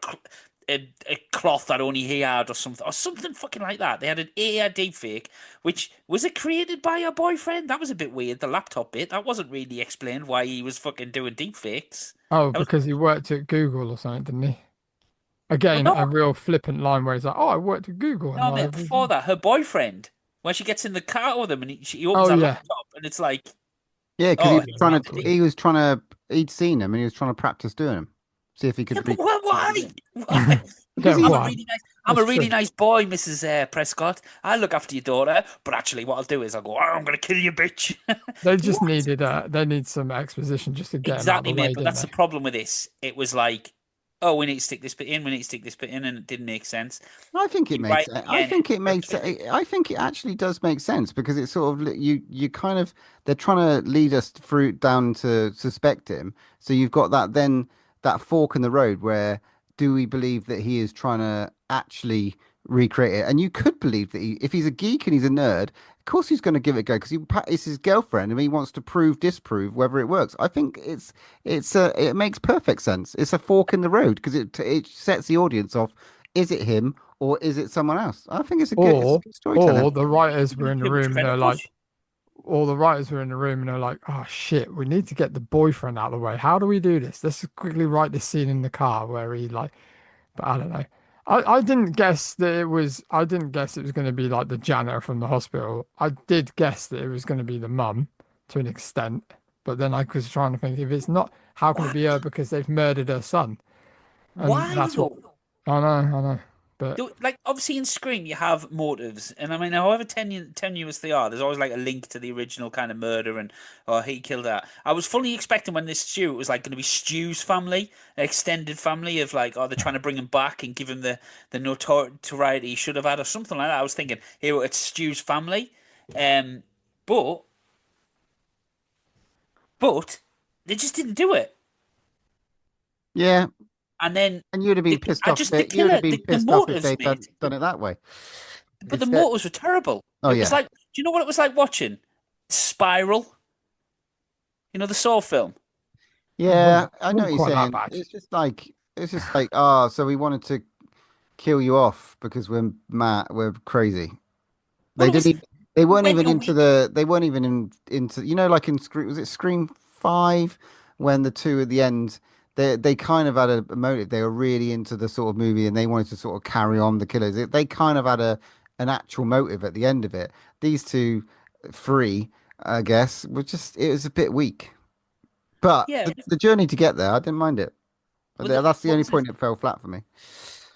cloth that only he had or something fucking like that. They had an AI deepfake, which was it created by your boyfriend? That was a bit weird. The laptop bit that wasn't really explained why he was fucking doing deepfakes. Oh, That was because he worked at Google or something, didn't he? well, Again, no, a real flippant line where he's like, "Oh, I worked at Google," and no, mate. like, Before that, her boyfriend when she gets in the car with him and he opens "Oh her yeah, laptop and it's like, yeah, because oh, yeah, he's the deep. he'd seen him and he was trying to practice doing them, see if he Yeah, could but read. why? Why? Because don't he, why." I'm a That's really true. nice boy, Mrs. Prescott. I look after your daughter, but actually, what I'll do is I'll go, oh, I'm gonna kill you, bitch. They just What? needed they need some exposition just to get him out of Exactly, the mate. way, But didn't that's the they? problem with this. It was like, oh, we need to stick this bit in. We need to stick this bit in, and it didn't make sense. I think it You're right makes. at the I end. think it makes. I think it actually does make sense because it's sort of you kind of they're trying to lead us through down to suspect him. So you've got that fork in the road where do we believe that he is trying to actually recreate it? And you could believe that if he's a geek and he's a nerd, of course he's going to give it a go because it's his girlfriend and he wants to disprove whether it works. I think it makes perfect sense. It's a fork in the road because it sets the audience off. Is it him or is it someone else? I think it's Or good storytelling. or the writers Giving were it in the too much room and credit, they're but like, all the writers were in the room and they're like, "Oh shit, we need to get the boyfriend out of the way. How do we do this? Let's just quickly write this scene in the car where he like." But I don't know. I didn't guess that it was. I didn't guess it was going to be like the janitor from the hospital. I did guess that it was going to be the mum to an extent. But then I was trying to think if it's not, how can it why? be her because they've murdered her son? And Why that's what though? I know. But Like obviously in Scream you have motives, and I mean however tenuous they are, there's always like a link to the original kind of murder and or he killed her. I was fully expecting when this Stu it was like going to be Stu's family, an extended family of like oh they're trying to bring him back and give him the notoriety he should have had or something like that. I was thinking here it's Stu's family, um, but but they just didn't do it, Yeah, and then and you'd have been pissed I off just the you'd have killer been the pissed off if motives, they'd mate. done it that way. But the It's motives were terrible. oh It was yeah. like, do you know what it was like watching Spiral? You know the Saw film. Yeah, I know what wasn't you're quite that saying. bad. It's just like, oh, so we wanted to kill you off because we're mad, we're crazy. Well, They it was didn't. They weren't went even a into week. the. They weren't even into. Like in Scream. Was it Scream 5 when the two at the end? They kind of had a motive. They were really into the sort of movie, and they wanted to sort of carry on the killers. They kind of had an actual motive at the end of it. These two, three, I guess, were just. It was a bit weak, but Yeah. the journey to get there, I didn't mind it. But Well, the, that's the what only was it? point it fell flat for me.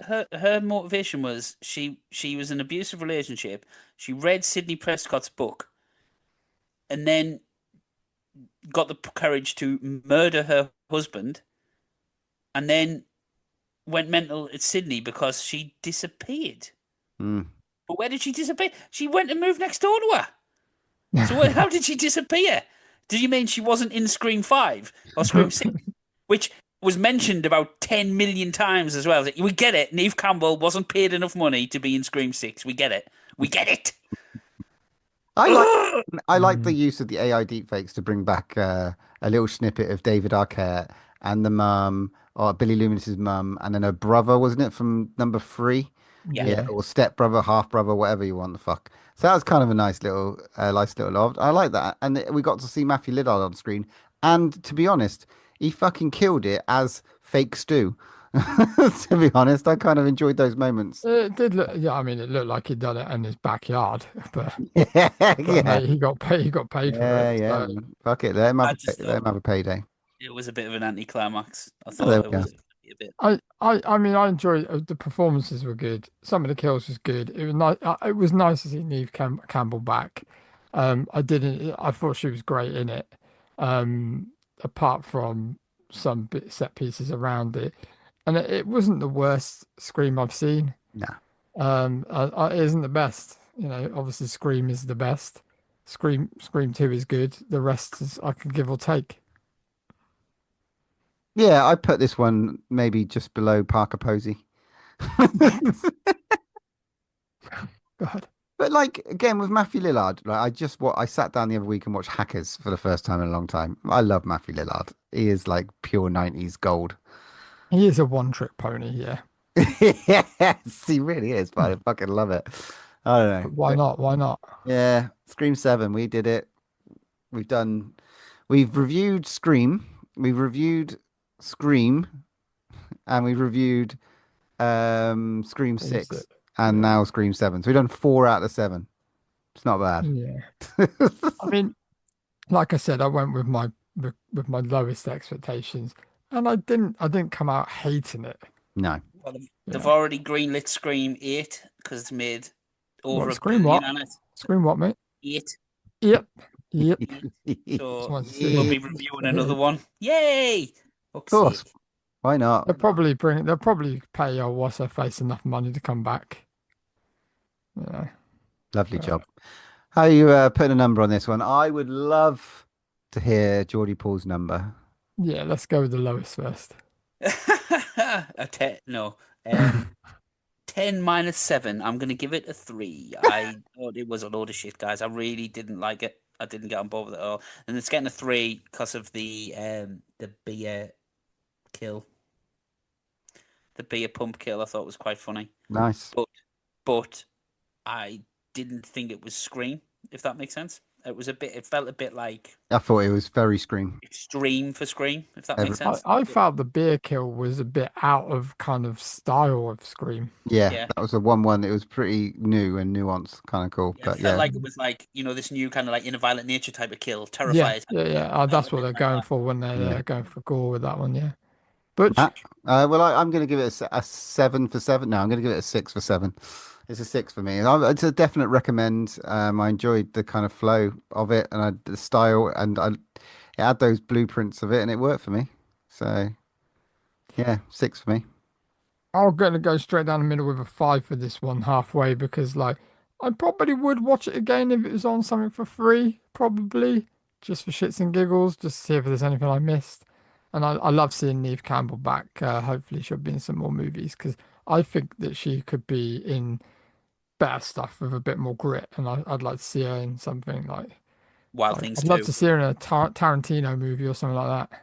Her motivation was she was in an abusive relationship. She read Sidney Prescott's book and then got the courage to murder her husband, and then went mental at Sydney because she disappeared. Hmm. But where did she disappear? She went and moved next door to her. So how did she disappear? Do you mean she wasn't in Scream 5 or Scream 6, which was mentioned about 10 million times as well? We get it. Neve Campbell wasn't paid enough money to be in Scream 6. We get it. We get it. I like Ugh! I like the use of the AI deepfakes to bring back a little snippet of David Arquette and the mum, or Billy Loomis's mum, and then her brother, wasn't it, from number 3? Yeah. Yeah, Yeah. or step brother, half brother, whatever you want the fuck. So that was kind of a nice little love. I like that, and we got to see Matthew Lillard on screen. And to be honest, he fucking killed it as fake Stu. To be honest, I kind of enjoyed those moments. It did look, yeah, I mean, it looked like he'd done it in his backyard, but Yeah, but yeah, mate, he got paid for yeah, it. yeah, So man. Fuck it, I just let thought him have a payday. it was a bit of an anticlimax. I Oh, there thought it we was go. gonna be a bit. I mean, I enjoyed the performances were good. Some of the kills was good. It was nice. It was nice to see Campbell back. I didn't. I thought she was great in it. Apart from some bit set pieces around it, and it wasn't the worst Scream I've seen. No. It isn't the best. Obviously Scream is the best. Scream 2 is good. The rest is I can give or take. Yeah, I put this one maybe just below Parker Posey. God. But like again with Matthew Lillard, like I sat down the other week and watched Hackers for the first time in a long time. I love Matthew Lillard. He is like pure 90s gold. He is a one-trick pony, yeah. Yes, he really is, but I fucking love it. I don't know. But why not? Why not? Yeah, Scream 7, we did it. We've done we've reviewed Scream, we've reviewed Scream, and we've reviewed Scream Scream 6. 6 and Yeah. now Scream 7. So we've done 4 out of the 7. It's not bad. Yeah. I mean, like I said, I went with my lowest expectations, and I didn't come out hating it. No. Well, they've Yeah. already greenlit Scream 8 because it's made over What, a Scream billion what? on it. Scream what, mate? 8. Yep. Yep. Just So wanted to we'll see. be reviewing another one. Yay! Of Fuck's course. sake. Why not? They'll probably pay what's her face enough money to come back. Yeah. Lovely But job. How are you putting a number on this one? I would love to hear Geordie Paul's number. yeah, let's go with the lowest first. A 10, no. 10 minus 7. I'm going to give it a 3. I thought it was a load of shit, guys. I really didn't like it. I didn't get on board with it at all. And it's getting a 3 because of the beer kill. The beer pump kill I thought was quite funny. Nice. But I didn't think it was Scream, if that makes sense. It felt a bit like I thought it was very Scream. extreme for Scream, if that Every- makes sense. I felt the beer kill was a bit out of kind of style of Scream. Yeah, Yeah. that was a 1-1. It was pretty new and nuanced, kind of cool. Yeah, But it felt yeah, like it was like, this new kind of like in a violent nature type of kill, Yeah, terrified. yeah, yeah. That's what they're going for when yeah. they're going for gore with that one. Yeah. Butch, Matt? Well, I'm going to give it a 7 for 7. No, I'm going to give it a 6 for 7. It's a 6 for me. It's a definite recommend. I enjoyed the kind of flow of it and the style, and it had those blueprints of it, and it worked for me. So yeah, 6 for me. I'm going to go straight down the middle with a 5 for this one, halfway, because like I probably would watch it again if it was on something for free, probably just for shits and giggles, just to see if there's anything I missed. And I love seeing Neve Campbell back. Hopefully she'll be in some more movies because I think that she could be in better stuff with a bit more grit, and I'd like to see her in something Wild like Things I'd love 2. to see her in a Tarantino movie or something like that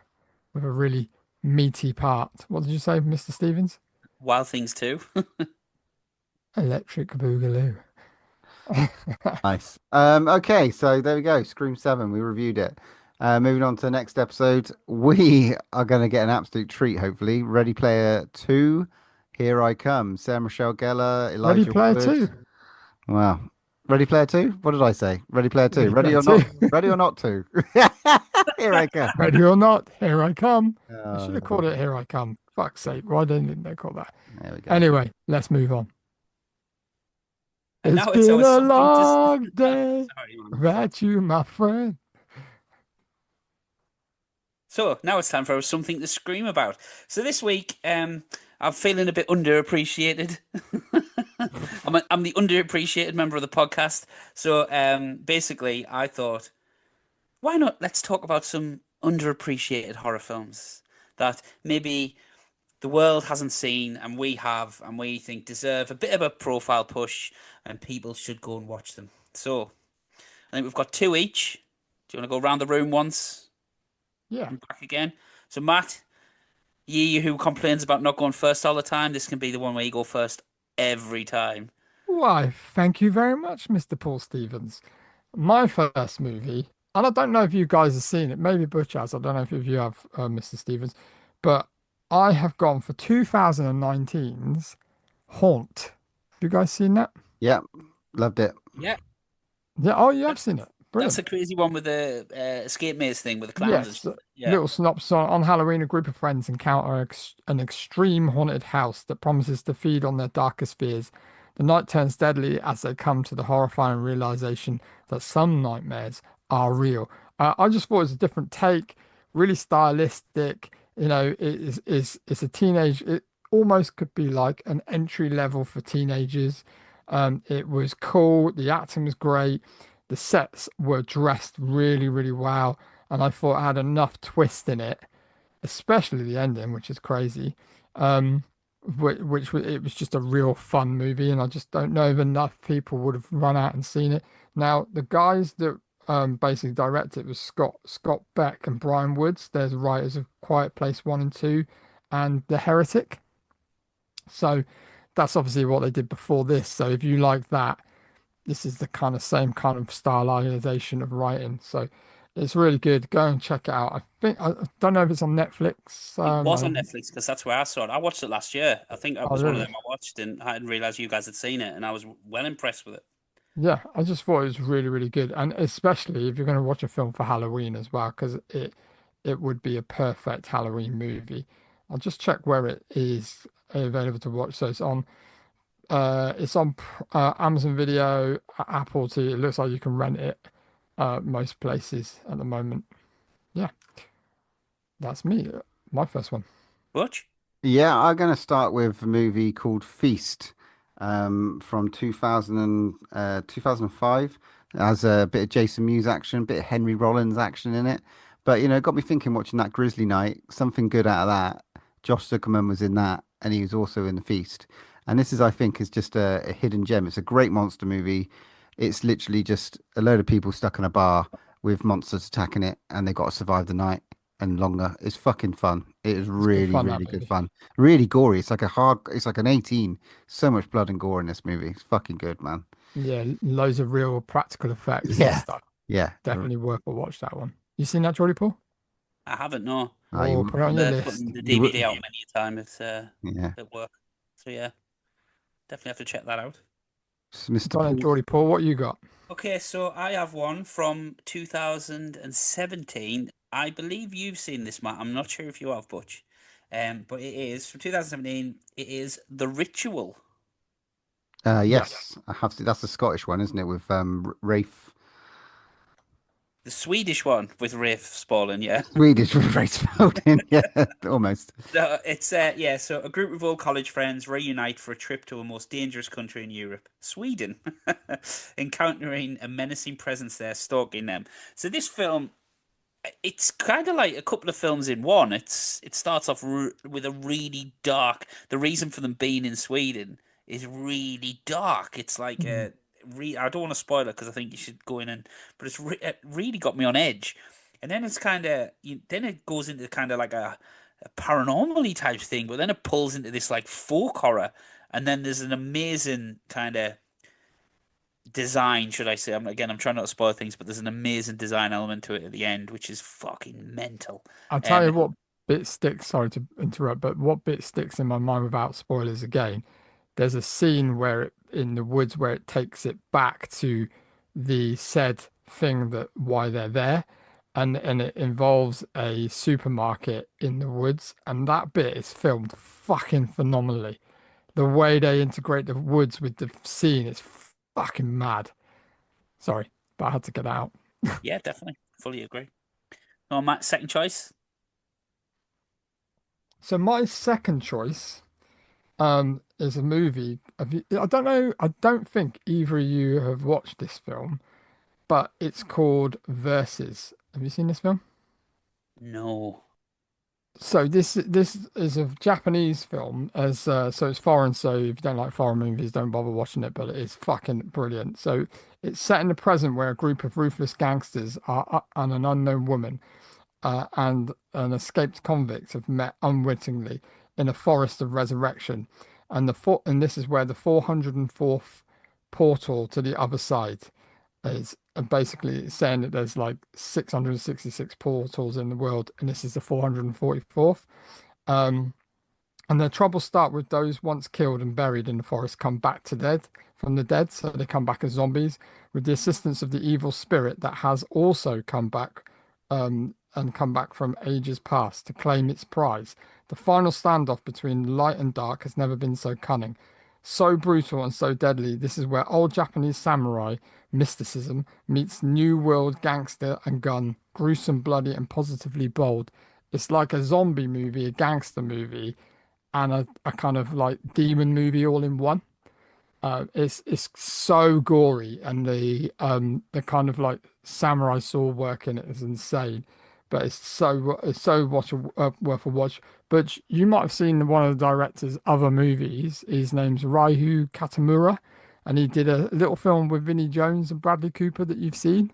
with a really meaty part. What did you say, Mr. Stevens? Wild Things 2. Electric Boogaloo. Nice. Okay, so there we go. Scream 7, we reviewed it. Moving on to the next episode, we are going to get an absolute treat, hopefully. Ready Player 2, Here I Come. Sarah Michelle Gellar, Ready Elijah Player Wood. 2. Wow. Ready Player 2? What did I say? Ready Player 2. Ready Player 2. Ready or not to? Here I come. Ready or not, here I come. I should Oh, have called it Here I Come. Fuck's sake. Why didn't they call that? there we go. Anyway, let's move on. And It's now it's been always a something to. long day Sorry, man. without you, my friend. So now it's time for something to scream about. So this week, I'm feeling a bit underappreciated. I'm the underappreciated member of the podcast. So basically, I thought, why not? Let's talk about some underappreciated horror films that maybe the world hasn't seen and we have, and we think deserve a bit of a profile push, and people should go and watch them. So I think we've got two each. Do you want to go around the room once Yeah. and back again? So Matt, you who complains about not going first all the time, this can be the one where you go first every time. Why, thank you very much, Mr. Paul Stevens. My first movie, and I don't know if you guys have seen it, maybe Butch has, I don't know if you have, Mr. Stevens, but I have gone for 2019's Haunt. Have you guys seen that? Yeah, loved it. Yeah, Yeah, oh, you have that's seen it. that's Brilliant. a crazy one with the escape maze thing with the clowns and Yes, stuff. Yeah. little synopsis on Halloween, a group of friends encounter an extreme haunted house that promises to feed on their darkest fears. The night turns deadly as they come to the horrifying realization that some nightmares are real. I just thought it was a different take, really stylistic. You know, it's a teenage. It almost could be like an entry level for teenagers. It was cool. The acting was great. The sets were dressed really, really well, and I thought it had enough twist in it, especially the ending, which is crazy. Um, it was just a real fun movie, and I just don't know if enough people would have run out and seen it. Now, the guys that basically directed it was Scott Beck and Brian Woods. There's writers of Quiet Place 1 and 2 and The Heretic. So that's obviously what they did before this. So if you like that, this is the kind of same kind of stylization of writing. So it's really good. Go and check it out. I don't know if it's on Netflix. It was on Netflix because that's where I saw it. I watched it last year. I think it Oh, was one of really? them I watched, and I didn't realize you guys had seen it, and I was well impressed with it. Yeah, I just thought it was really, really good, and especially if you're going to watch a film for Halloween as well, because it would be a perfect Halloween movie. I'll just check where it is available to watch. So it's on Amazon Video, Apple TV. It looks like you can rent it most places at the moment. Yeah, that's me. My first one. Butch? Yeah, I'm going to start with a movie called Feast from 2005. It has a bit of Jason Mewes action, a bit of Henry Rollins action in it. But, you know, it got me thinking watching that Grizzly Night, something good out of that. Josh Zuckerman was in that, and he was also in The Feast. And this is, I think, is just a hidden gem. It's a great monster movie. It's literally just a load of people stuck in a bar with monsters attacking it, and they got to survive the night and longer. It's fucking fun. It is It's good really, fun, that really good movie. fun. Really gory. It's like an 18. So much blood and gore in this movie. It's fucking good, man. Yeah, loads of real practical effects and Yeah. stuff. Yeah. Definitely worth a watch that one. You seen that, Geordie Paul? I haven't, no. You, Oh, put it on your Remember list. putting the you, DVD out many a time yeah. at work. So yeah, definitely have to check that out. Mr. Go on then, Paul. Geordie Paul, what you got? Okay, so I have one from 2017. I believe you've seen this, Matt. I'm not sure if you have, Butch. But it is from 2017. It is The Ritual. Yes. Yes, I have to. That's the Scottish one, isn't it? With Rafe. The Swedish one with Rafe Spaulding, yeah. Swedish with Rafe Spelling. Yeah, almost. So it's yeah. So a group of old college friends reunite for a trip to a most dangerous country in Europe, Sweden, encountering a menacing presence there stalking them. So this film, it's kind of like a couple of films in one. It starts off with a really dark. The reason for them being in Sweden is really dark. It's like Mhm. a. I don't want to spoil it because I think you should go in but it really got me on edge. And then it's kind of then it goes into kind of like a paranormal type thing, but then it pulls into this like folk horror, and then there's an amazing kind of design, should I say? I'm trying not to spoil things, but there's an amazing design element to it at the end, which is fucking mental. I'll tell you It, what bit sticks, sorry to interrupt, but what bit sticks in my mind without spoilers again, there's a scene where in the woods where it takes it back to the said thing that why they're there. And it involves a supermarket in the woods, and that bit is filmed fucking phenomenally. The way they integrate the woods with the scene is fucking mad. Sorry, but I had to get out. yeah, definitely, fully agree. Oh, Matt, second choice. So my second choice is a movie. I don't know. I don't think either of you have watched this film, but it's called Versus. Have you seen this film? No. So this is a Japanese film, as so it's foreign. So if you don't like foreign movies, don't bother watching it. But it is fucking brilliant. So it's set in the present, where a group of ruthless gangsters and an unknown woman and an escaped convict have met unwittingly in a forest of resurrection, and this is where the 404th portal to the other side is basically saying that there's like 666 portals in the world, and this is the 444th. Um, and their troubles start with those once killed and buried in the forest come back to dead from the dead, so they come back as zombies with the assistance of the evil spirit that has also come back and come back from ages past to claim its prize. The final standoff between light and dark has never been so cunning, so brutal and so deadly. This is where old Japanese samurai mysticism meets new world gangster and gun, gruesome, bloody, and positively bold. It's like a zombie movie, a gangster movie, and a kind of like demon movie all in one. It's so gory, and the kind of like samurai sword work in it is insane. But it's so worth a watch. But you might have seen one of the director's other movies. His name's Raihu Katamura, and he did a little film with Vinnie Jones and Bradley Cooper that you've seen.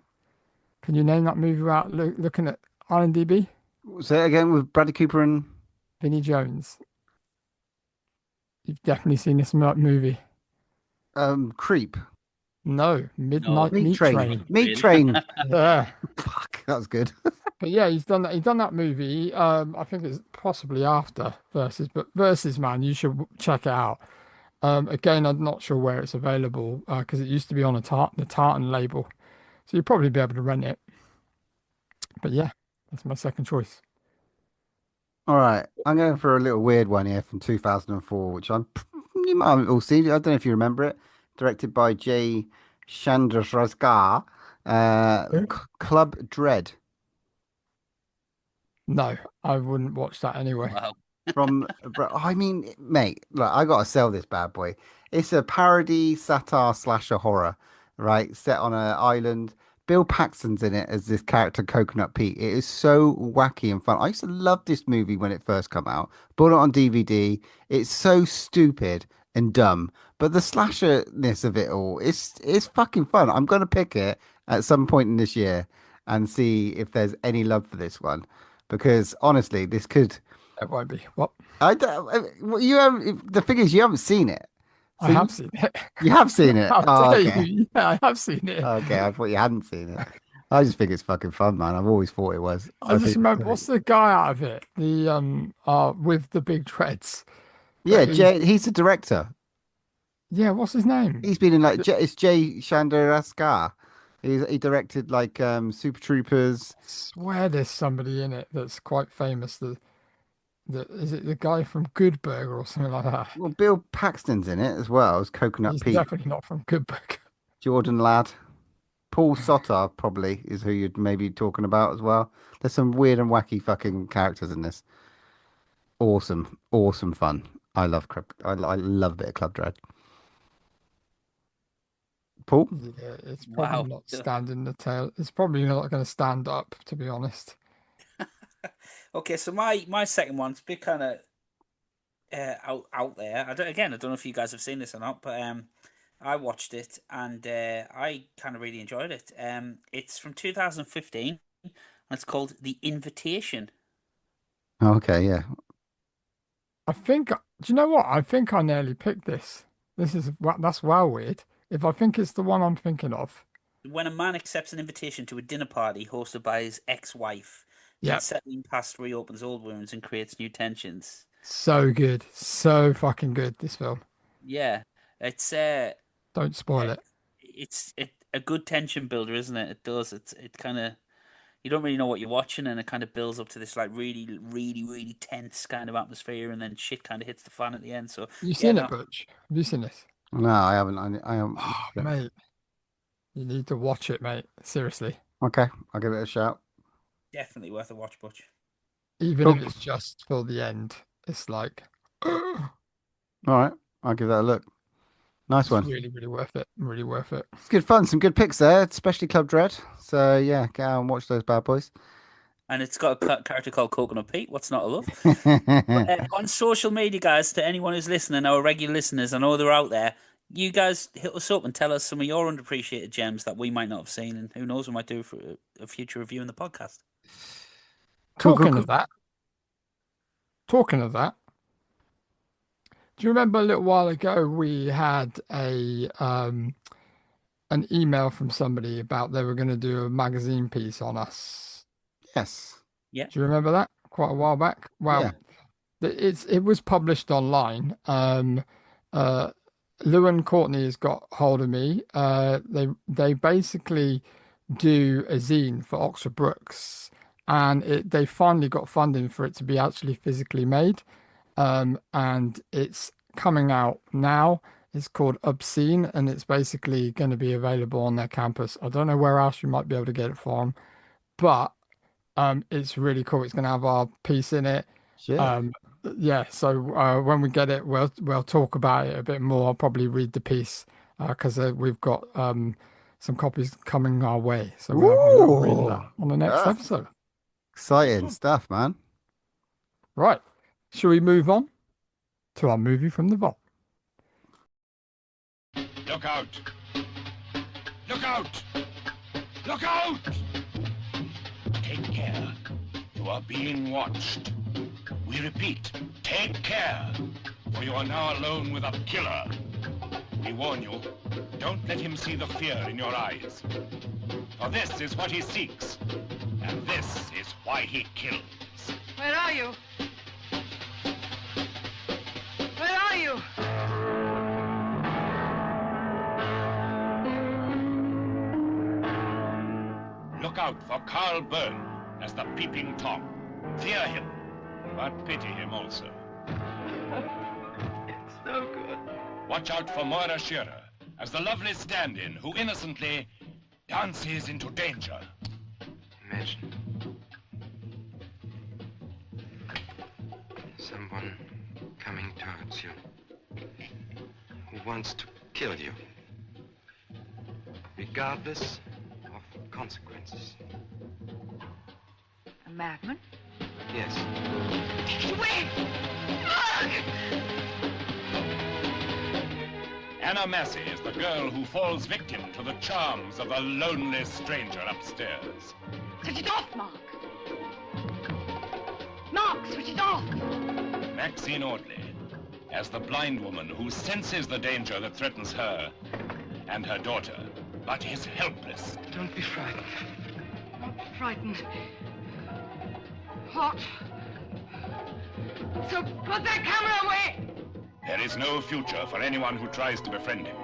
Can you name that movie without looking at IMDb? Say it again with Bradley Cooper and Vinnie Jones. You've definitely seen this movie. Creep. No, No. Midnight Meat Meat Train. Train. Meat Really? Train. Yeah. Fuck, that was good. But yeah, he's done that. He's done that movie. I think it's possibly after Versus, but Versus, man, you should check it out. Again, I'm not sure where it's available because it used to be on the Tartan label, so you'd probably be able to rent it. But yeah, that's my second choice. All right, I'm going for a little weird one here from 2004, which you might have all seen. I don't know if you remember it. Directed by Jay Chandrasekhar, Yeah. Club Dread. No, I wouldn't watch that anyway. Wow. I mean, mate, look, I gotta sell this bad boy. It's a parody, satire, slasher horror, right? Set on an island. Bill Paxton's in it as this character, Coconut Pete. It is so wacky and fun. I used to love this movie when it first came out. Bought it on DVD. It's so stupid and dumb, but the slasherness of it all, it's fucking fun. I'm gonna pick it at some point in this year and see if there's any love for this one, because honestly, this could. It won't be. What? I don't. Well, you have the thing is you haven't seen it, I so have seen it. you have seen it. How Oh, dare okay, you? Yeah, I have seen it. okay. I thought you hadn't seen it. I just think it's fucking fun, man. I've always thought it was. I I just think, remember what's the guy out of it? The with the big dreads. yeah, But he's Jay. He's the director. yeah, what's his name? He's been in like it's Jay Chandrasekhar. He directed like Super Troopers. Swear there's somebody in it that's quite famous. The is it the guy from Good Burger or something like that? Well, Bill Paxton's in it as well as Coconut He's Pete. definitely not from Good Burger. Jordan Ladd. Paul Sotter probably is who you'd maybe talking about as well. There's some weird and wacky fucking characters in this. Awesome, awesome fun. I love I love a bit of Club Dread. Paul? Yeah, it's Wow. probably not standing the tail. It's probably not going to stand up, to be honest. Okay, so my second one's a bit kind of out there. I don't know if you guys have seen this or not, but I watched it and I kind of really enjoyed it. It's from 2015 and it's called The Invitation. Okay, yeah. Do you know what? I think I nearly picked this. That's well weird If I think it's the one I'm thinking of. When a man accepts an invitation to a dinner party hosted by his ex-wife, the Yeah. unsettling past reopens old wounds and creates new tensions. So good. So fucking good, this film. Yeah, it's Don't spoil it. a good tension builder, isn't it? It does. It kind of you don't really know what you're watching, and it kind of builds up to this like really, really, really tense kind of atmosphere, and then shit kind of hits the fan at the end. So You yeah, seen it, no, Butch? Have you seen this? No, I haven't. I haven't. Oh, mate, you need to watch it, mate. Seriously. Okay, I'll give it a shout. definitely worth a watch, Butch. Even Cool. if it's just for the end, it's like All right, I'll give that a look. Nice it's one. really, really worth it. Really worth it. It's good fun. Some good picks there, especially Club Dread. So yeah, get out and watch those bad boys. And it's got a character called Coconut Pete. What's not to love? But, on social media, guys, to anyone who's listening, our regular listeners, I know they're out there. You guys hit us up and tell us some of your underappreciated gems that we might not have seen, and who knows, we might do for a future review in the podcast. Cool, Talking cool, of that, talking of that, do you remember a little while ago we had a an email from somebody about they were going to do a magazine piece on us? Yes. Yeah. Do you remember that? Quite a while back. Well, Yeah. it was published online. Lou and Courtney has got hold of me. They basically do a zine for Oxford Brookes, and they finally got funding for it to be actually physically made. And it's coming out now. It's called Obscene, and it's basically going to be available on their campus. I don't know where else you might be able to get it from, but it's really cool. It's going to have our piece in it. Shit. Yeah, so when we get it, we'll talk about it a bit more. I'll probably read the piece because we've got some copies coming our way. So we'll have a little read of that on the next Ah. episode. Exciting stuff, man. Right. Shall we move on to our movie from the vault? Look out! Look out! Look out! Take care. You are being watched. We repeat, take care, for you are now alone with a killer. We warn you, don't let him see the fear in your eyes. For this is what he seeks, and this is why he kills. Where are you? Where are you? Look out for Carl Byrne as the Peeping Tom. Fear him, but pity him also. It's no good. Watch out for Moira Shearer as the lovely stand-in who innocently dances into danger. Imagine someone coming towards you who wants to kill you, regardless of consequences. A madman? Yes. Wait! Anna Massey is the girl who falls victim to the charms of the lonely stranger upstairs. Switch it off, Mark! Mark, switch it off! Maxine Audley as the blind woman who senses the danger that threatens her and her daughter, but is helpless. Don't be frightened. Not frightened. Hot. So put that camera away! There is no future for anyone who tries to befriend him.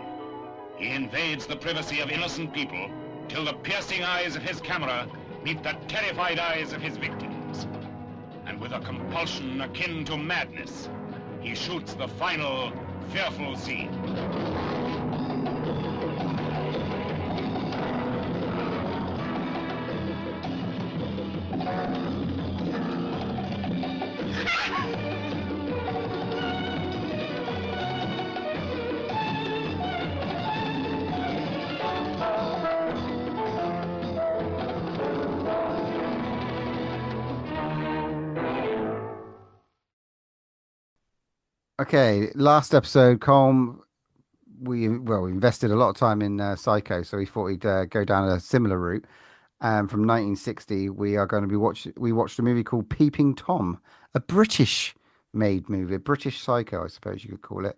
He invades the privacy of innocent people till the piercing eyes of his camera meet the terrified eyes of his victims. And with a compulsion akin to madness, he shoots the final, fearful scene. Okay, last episode, Colm, we invested a lot of time in Psycho, so we thought we'd go down a similar route. From 1960, we watched a movie called Peeping Tom, a British-made movie, a British Psycho, I suppose you could call it.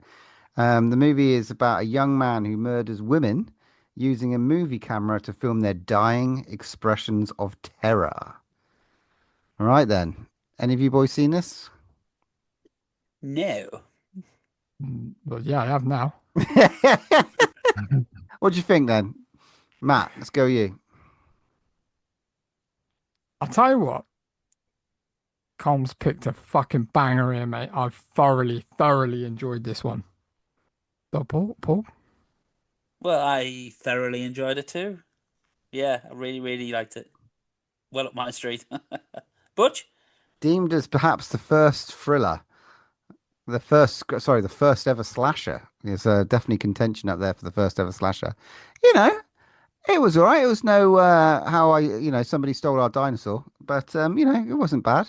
The movie is about a young man who murders women using a movie camera to film their dying expressions of terror. All right then. Any of you boys seen this? No. But yeah, I have now. What do you think then? Matt, let's go you. I'll tell you what, Colm's picked a fucking banger here, mate. I've thoroughly enjoyed this one. So, Paul? Well, I thoroughly enjoyed it too. Yeah, I really liked it. Well up my street. Butch? Deemed as perhaps the first thriller, the first ever slasher. There's definitely contention up there for the first ever slasher. You know, it was all right. It was no how I, somebody stole our dinosaur, but it wasn't bad.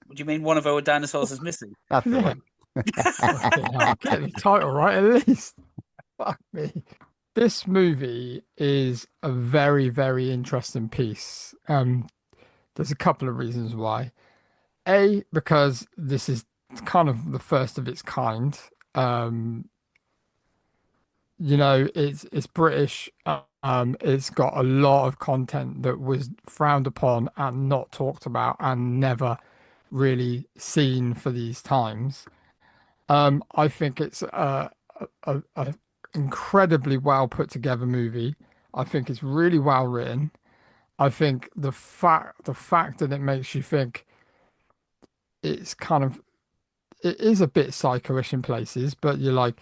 What do you mean one of our dinosaurs is missing? That's the Yeah. one. Get the title right at least. Fuck me. This movie is a very interesting piece. There's a couple of reasons why. A, because this is kind of the first of its kind. Um, it's British. It's got a lot of content that was frowned upon and not talked about and never really seen for these times. I think it's a incredibly well put together movie. I think it's really well written. I think the fact that it makes you think it's kind of it is a bit psychoish in places, but you're like,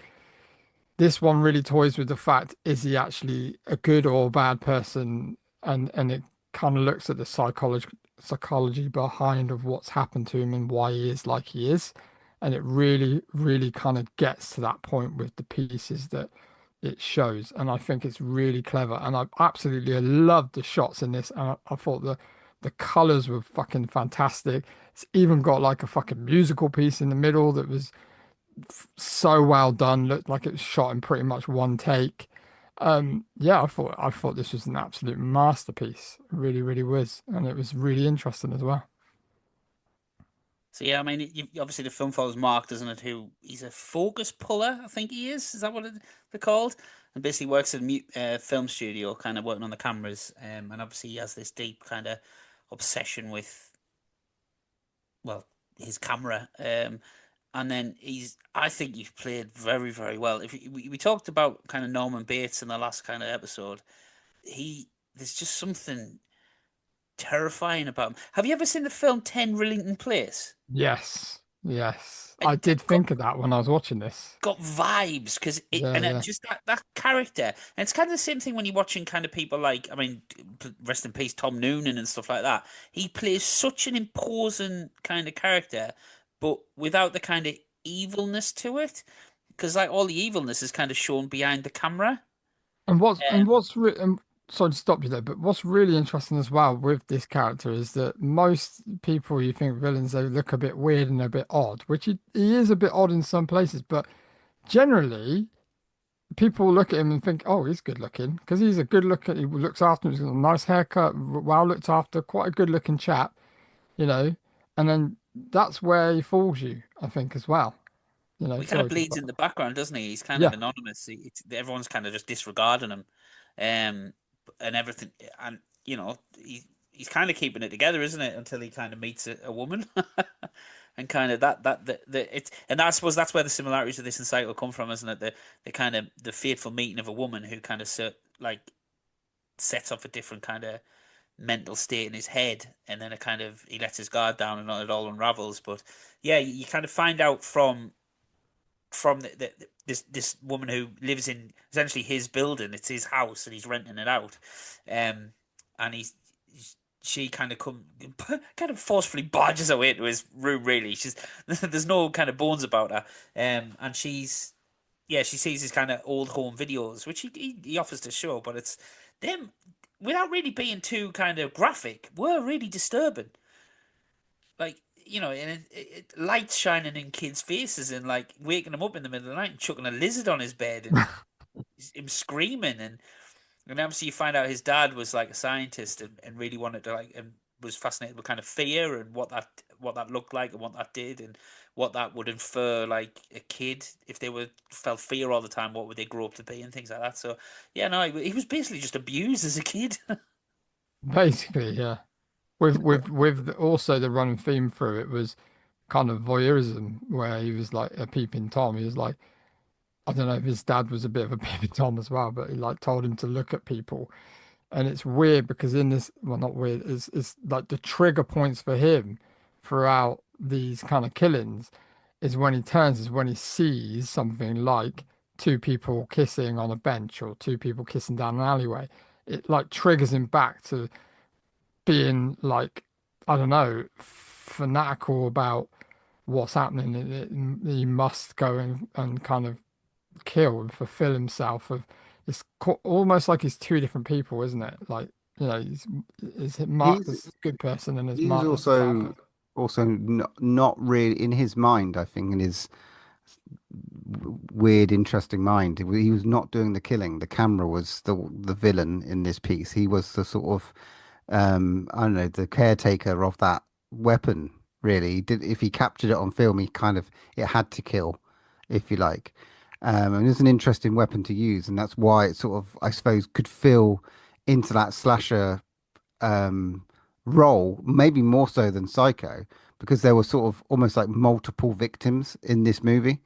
this one really toys with the fact, is he actually a good or a bad person? And it kind of looks at the psychology behind of what's happened to him and why he is like he is. And it really kind of gets to that point with the pieces that it shows. And I think it's really clever. And I absolutely loved the shots in this. And I thought the colors were fucking fantastic. It's even got like a fucking musical piece in the middle that was so well done. Looked like it was shot in pretty much one take. Yeah, I thought this was an absolute masterpiece. It really was, and it was really interesting as well. So yeah, I mean, obviously the film follows Mark, doesn't it? Who he's a focus puller, I think he is. Is that what they're called? And basically works in a film studio, kind of working on the cameras. And obviously he has this deep kind of obsession with, well, his camera. And then I think you've played very well. If we talked about kind of Norman Bates in the last kind of episode, there's just something terrifying about him. Have you ever seen the film 10 Rillington Place? Yes. I And did think of that when I was watching this. got vibes because Yeah. just that character, and it's kind of the same thing when you're watching kind of people like, I mean, rest in peace Tom Noonan and stuff like that. He plays such an imposing kind of character, but without the kind of evilness to it, because like all the evilness is kind of shown behind the camera. And what's and Um, what's re and sorry to stop you there, but what's really interesting as well with this character is that most people you think villains, they look a bit weird and a bit odd, which he is a bit odd in some places, but generally people look at him and think, oh, he's good looking because he's a good looking. He looks after him. He's got a nice haircut, well looked after, quite a good looking chap, you know. And then that's where he fools you, I think, as well. he kind of Sorry. bleeds in the background, doesn't he? He's kind of Yeah. anonymous. Everyone's kind of just disregarding him, um, and everything. And he's kind of keeping it together, isn't it? Until he kind of meets a woman, and kind of it's, and I suppose that's where the similarities of this and Cycle come from, isn't it? The kind of the fateful meeting of a woman who kind of like sets off a different kind of mental state in his head, and then he lets his guard down and it all unravels. But yeah, you kind of find out from this woman who lives in essentially his building. It's his house and he's renting it out, and she kind of kind of forcefully barges her way into his room. Really, there's no kind of bones about her, and she sees his kind of old home videos, which he offers to show, but it's them, without really being too kind of graphic, were really disturbing. Like, and lights shining in kids' faces and like waking them up in the middle of the night and chucking a lizard on his bed and him screaming, and obviously you find out his dad was like a scientist and really wanted to like, and was fascinated with kind of fear and that looked like and what that did and what that would infer like a kid if they felt fear all the time. What would they grow up to be and things like that. So yeah, no, he was basically just abused as a kid. Basically, yeah. With also the running theme through it was kind of voyeurism, where he was like a peeping Tom. He was like, I don't know if his dad was a bit of a peeping Tom as well, but he like told him to look at people. And it's weird because in this, well, not weird, it's like the trigger points for him throughout these kind of killings is when he turns, is when he sees something like two people kissing on a bench or two people kissing down an alleyway. It like triggers him back to being like, I don't know, fanatical about what's happening. He must go and kind of kill and fulfill himself. It's almost like he's two different people, isn't it? Like, he's marked He's as a good person and is he was marked as a bad person. also not really in his mind, I think, in his weird, interesting mind. He was not doing the killing. The camera was the villain in this piece. He was the sort of I don't know, the caretaker of that weapon. Really, he did if he captured it on film, he kind of it had to kill, if you like. And it's an interesting weapon to use, and that's why it sort of, I suppose, could fill into that slasher um, role, maybe more so than Psycho, because there were sort of almost like multiple victims in this movie,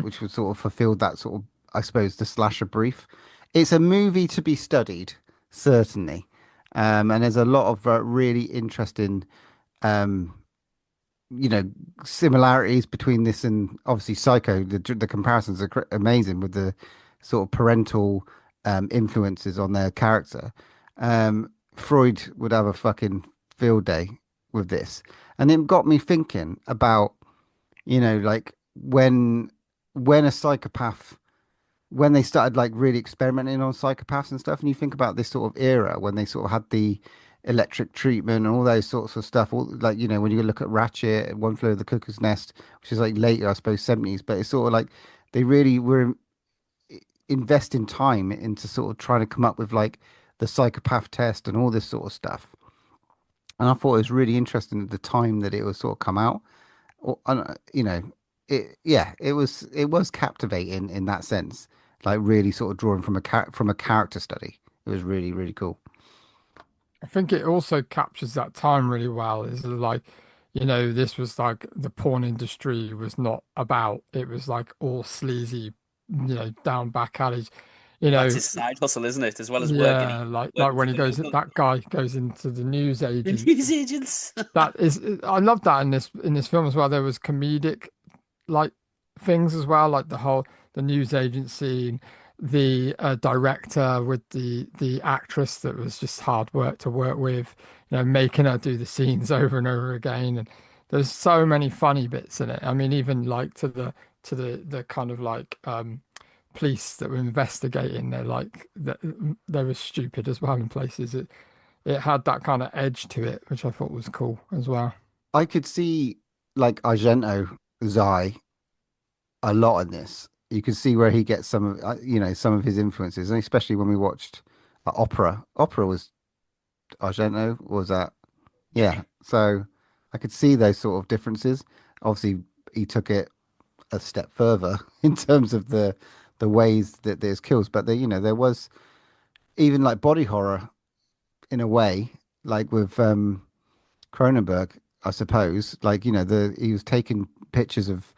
which would sort of fulfill that sort of, I suppose, the slasher brief. It's a movie to be studied, certainly, and there's a lot of really interesting, um, similarities between this and obviously Psycho. The comparisons are amazing with the sort of parental influences on their character. Freud would have a fucking field day with this, and it got me thinking about like when a psychopath when they started like really experimenting on psychopaths and stuff, and you think about this sort of era when they sort of had the electric treatment and all those sorts of stuff, all like when you look at Ratchet and One Flew Over the Cuckoo's Nest, which is like later, I suppose, 70s, but it's sort of like they really were investing time into sort of trying to come up with like the psychopath test and all this sort of stuff. And I thought it was really interesting at the time that it was sort of come out. And, it was captivating in that sense, like really sort of drawing from a character study. It was really, really cool. I think it also captures that time really well. Is like, this was like the porn industry was not about. It was like all sleazy, down back alleys. You That's know, his side hustle, isn't it? As well as working, Yeah, like working when for he the goes, local that guy goes into the news the agent. news agents. That is, I love that in this film as well. There was comedic like things as well, like the news agency, and the director with the actress that was just hard work to work with, making her do the scenes over and over again. And there's so many funny bits in it. I mean, even like to the kind of like police that were investigating, they were stupid as well in places. It had that kind of edge to it, which I thought was cool as well. I could see like Argento Zai a lot in this. You could see where he gets some of some of his influences, and especially when we watched Opera. Opera was Argento, was that? Yeah. Yeah. So I could see those sort of differences. Obviously, he took it a step further in terms of the ways that there's kills, but there was even like body horror in a way, like with Cronenberg, I suppose. Like he was taking pictures of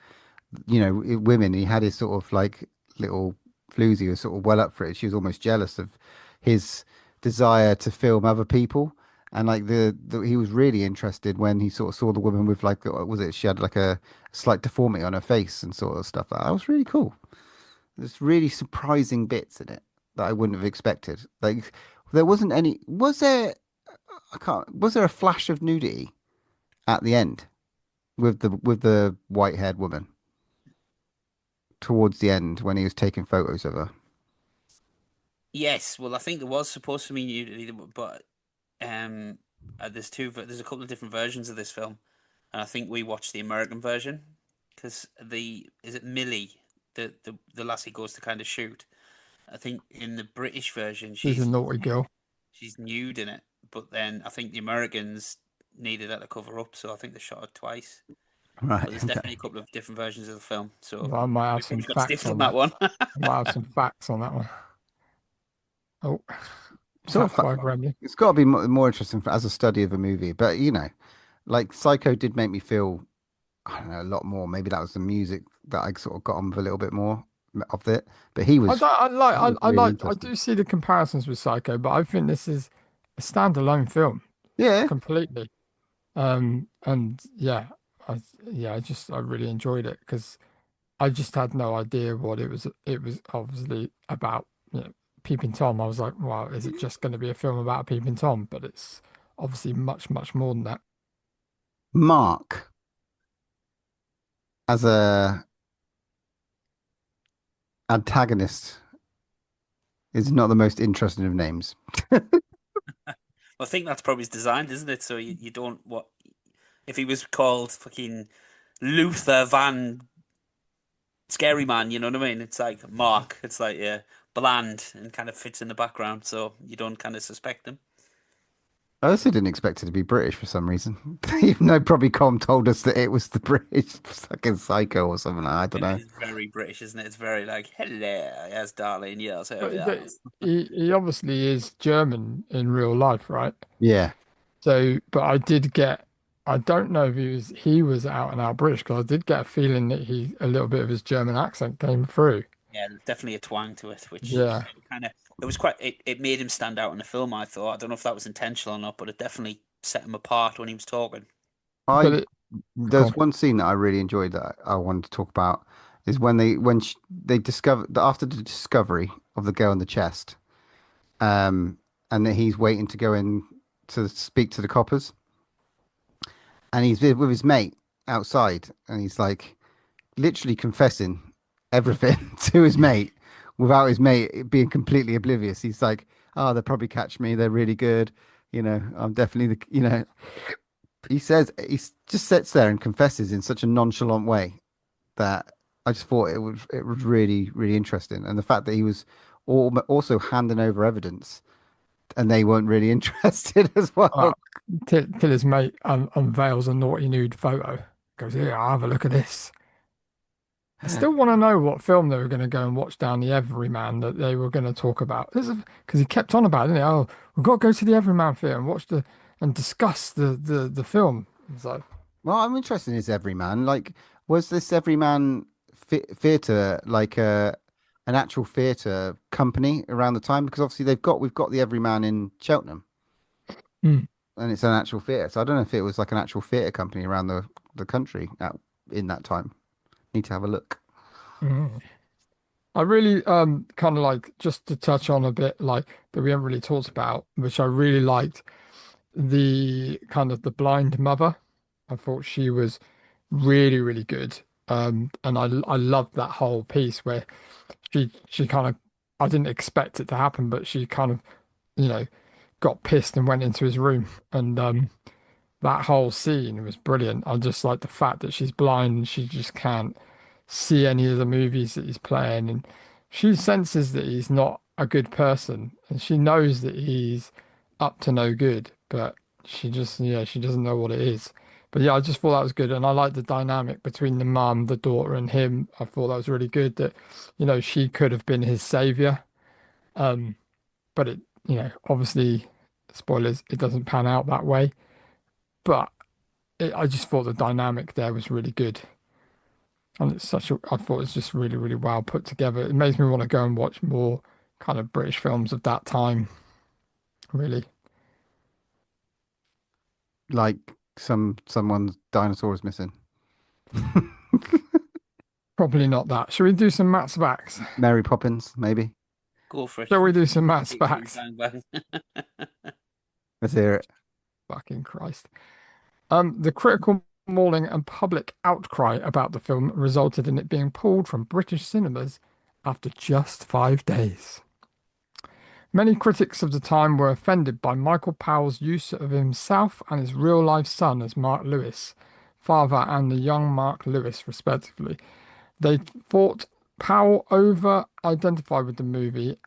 women. He had his sort of like little floozy was sort of well up for it. She was almost jealous of his desire to film other people. And like he was really interested when he sort of saw the woman with like was it she had like a slight deformity on her face and sort of stuff. That was really cool. There's really surprising bits in it that I wouldn't have expected. Like there wasn't any. Was there? I can't. Was there a flash of nudity at the end with the white haired woman towards the end when he was taking photos of her? Yes, well, I think there was supposed to be nudity, but there's a couple of different versions of this film, and I think we watched the American version because is it Millie, the lassie goes to kind of shoot. I think in the British version She's a naughty girl. she's nude in it, but then I think the Americans needed her to cover up, so I think they shot it twice. Right. But there's definitely a couple of different versions of the film, so Well, I might have we some probably got facts stiffed on on that that. one. I might have some facts on that one. Oh, Sort attacked of. by a gremlin. It's got to be more interesting as a study of a movie, but like Psycho did make me feel, I don't know, a lot more. Maybe that was the music that I sort of got on with a little bit more of it. But I really like, I interesting. do see the comparisons with Psycho, but I think this is a standalone film Yeah, completely. And yeah, I really enjoyed it because I just had no idea what it was. It was obviously about, Peeping Tom. I was like, wow, is it just going to be a film about Peeping Tom? But it's obviously much, much more than that. Mark as a antagonist is not the most interesting of names. I think that's probably his design, isn't it? So you don't what if he was called fucking Luther Van Scary Man, you know what I mean? It's like Mark. It's like yeah, bland and kind of fits in the background, so you don't kind of suspect him. I also didn't expect it to be British for some reason, even though probably Com told us that it was the British fucking Psycho or something. I don't And it know. is very British, isn't it? It's very like hello, yes, darling, yes, oh, But yes. he obviously is German in real life, right? Yeah. So, but I don't know if he was out and out British because I did get a feeling that a little bit of his German accent came through. Yeah, there's definitely a twang to it, which Yeah, kind of it was quite it made him stand out in the film. I thought I don't know if that was intentional or not, but it definitely set him apart when he was talking. but I it go There's on. one scene that I really enjoyed that I wanted to talk about is when they discover after the discovery of the girl in the chest, um, and that he's waiting to go in to speak to the coppers, and he's with his mate outside, and he's like literally confessing everything to his mate without his mate being completely oblivious. He's like, "Oh, they'll probably catch me. They're really good. I'm definitely the. He says just sits there and confesses in such a nonchalant way that I just thought it was really really interesting, and the fact that he was also handing over evidence and they weren't really interested as Uh, well. till his mate unveils a naughty nude photo. Goes, here, I'll have a look at this. I still want to know what film they were going to go and watch down the Everyman that they were going to talk about. Because he kept on about it, didn't he? Oh, we've got to go to the Everyman theatre and watch and discuss the film. It's like, Well, I'm interested in his Everyman. Like, was this Everyman theatre like an actual theatre company around the time? Because obviously we've got the Everyman in Cheltenham, hmm. and it's an actual theatre. So I don't know if it was like an actual theatre company around the country in that time. Need to have a look. Mm. I really kind of like just to touch on a bit like that we haven't really talked about, which I really liked the kind of the blind mother. I thought she was really, really good. And I loved that whole piece where she kind of I didn't expect it to happen, but she kind of, you know, got pissed and went into his room. And that whole scene was brilliant. I just like the fact that she's blind and she just can't see any of the movies that he's playing, and she senses that he's not a good person, and she knows that he's up to no good, but she doesn't know what it is. But yeah, I just thought that was good, and I like the dynamic between the mum, the daughter, and him. I thought that was really good. That she could have been his savior, um, but obviously, spoilers, it doesn't pan out that way. But I just thought the dynamic there was really good. And I thought it was just really, really well put together. It makes me want to go and watch more kind of British films of that time, really. Like someone's dinosaur is missing. Probably not that. Shall we do some Matt's Facts? Mary Poppins, maybe. Go for it. Shall we do some Matt's Big bang Facts? bang bang. Let's hear it. Fucking Christ. The critical mauling and public outcry about the film resulted in it being pulled from British cinemas after just 5 days. Many critics of the time were offended by Michael Powell's use of himself and his real-life son as Mark Lewis, father and the young Mark Lewis, respectively. They thought Powell over-identified with the movie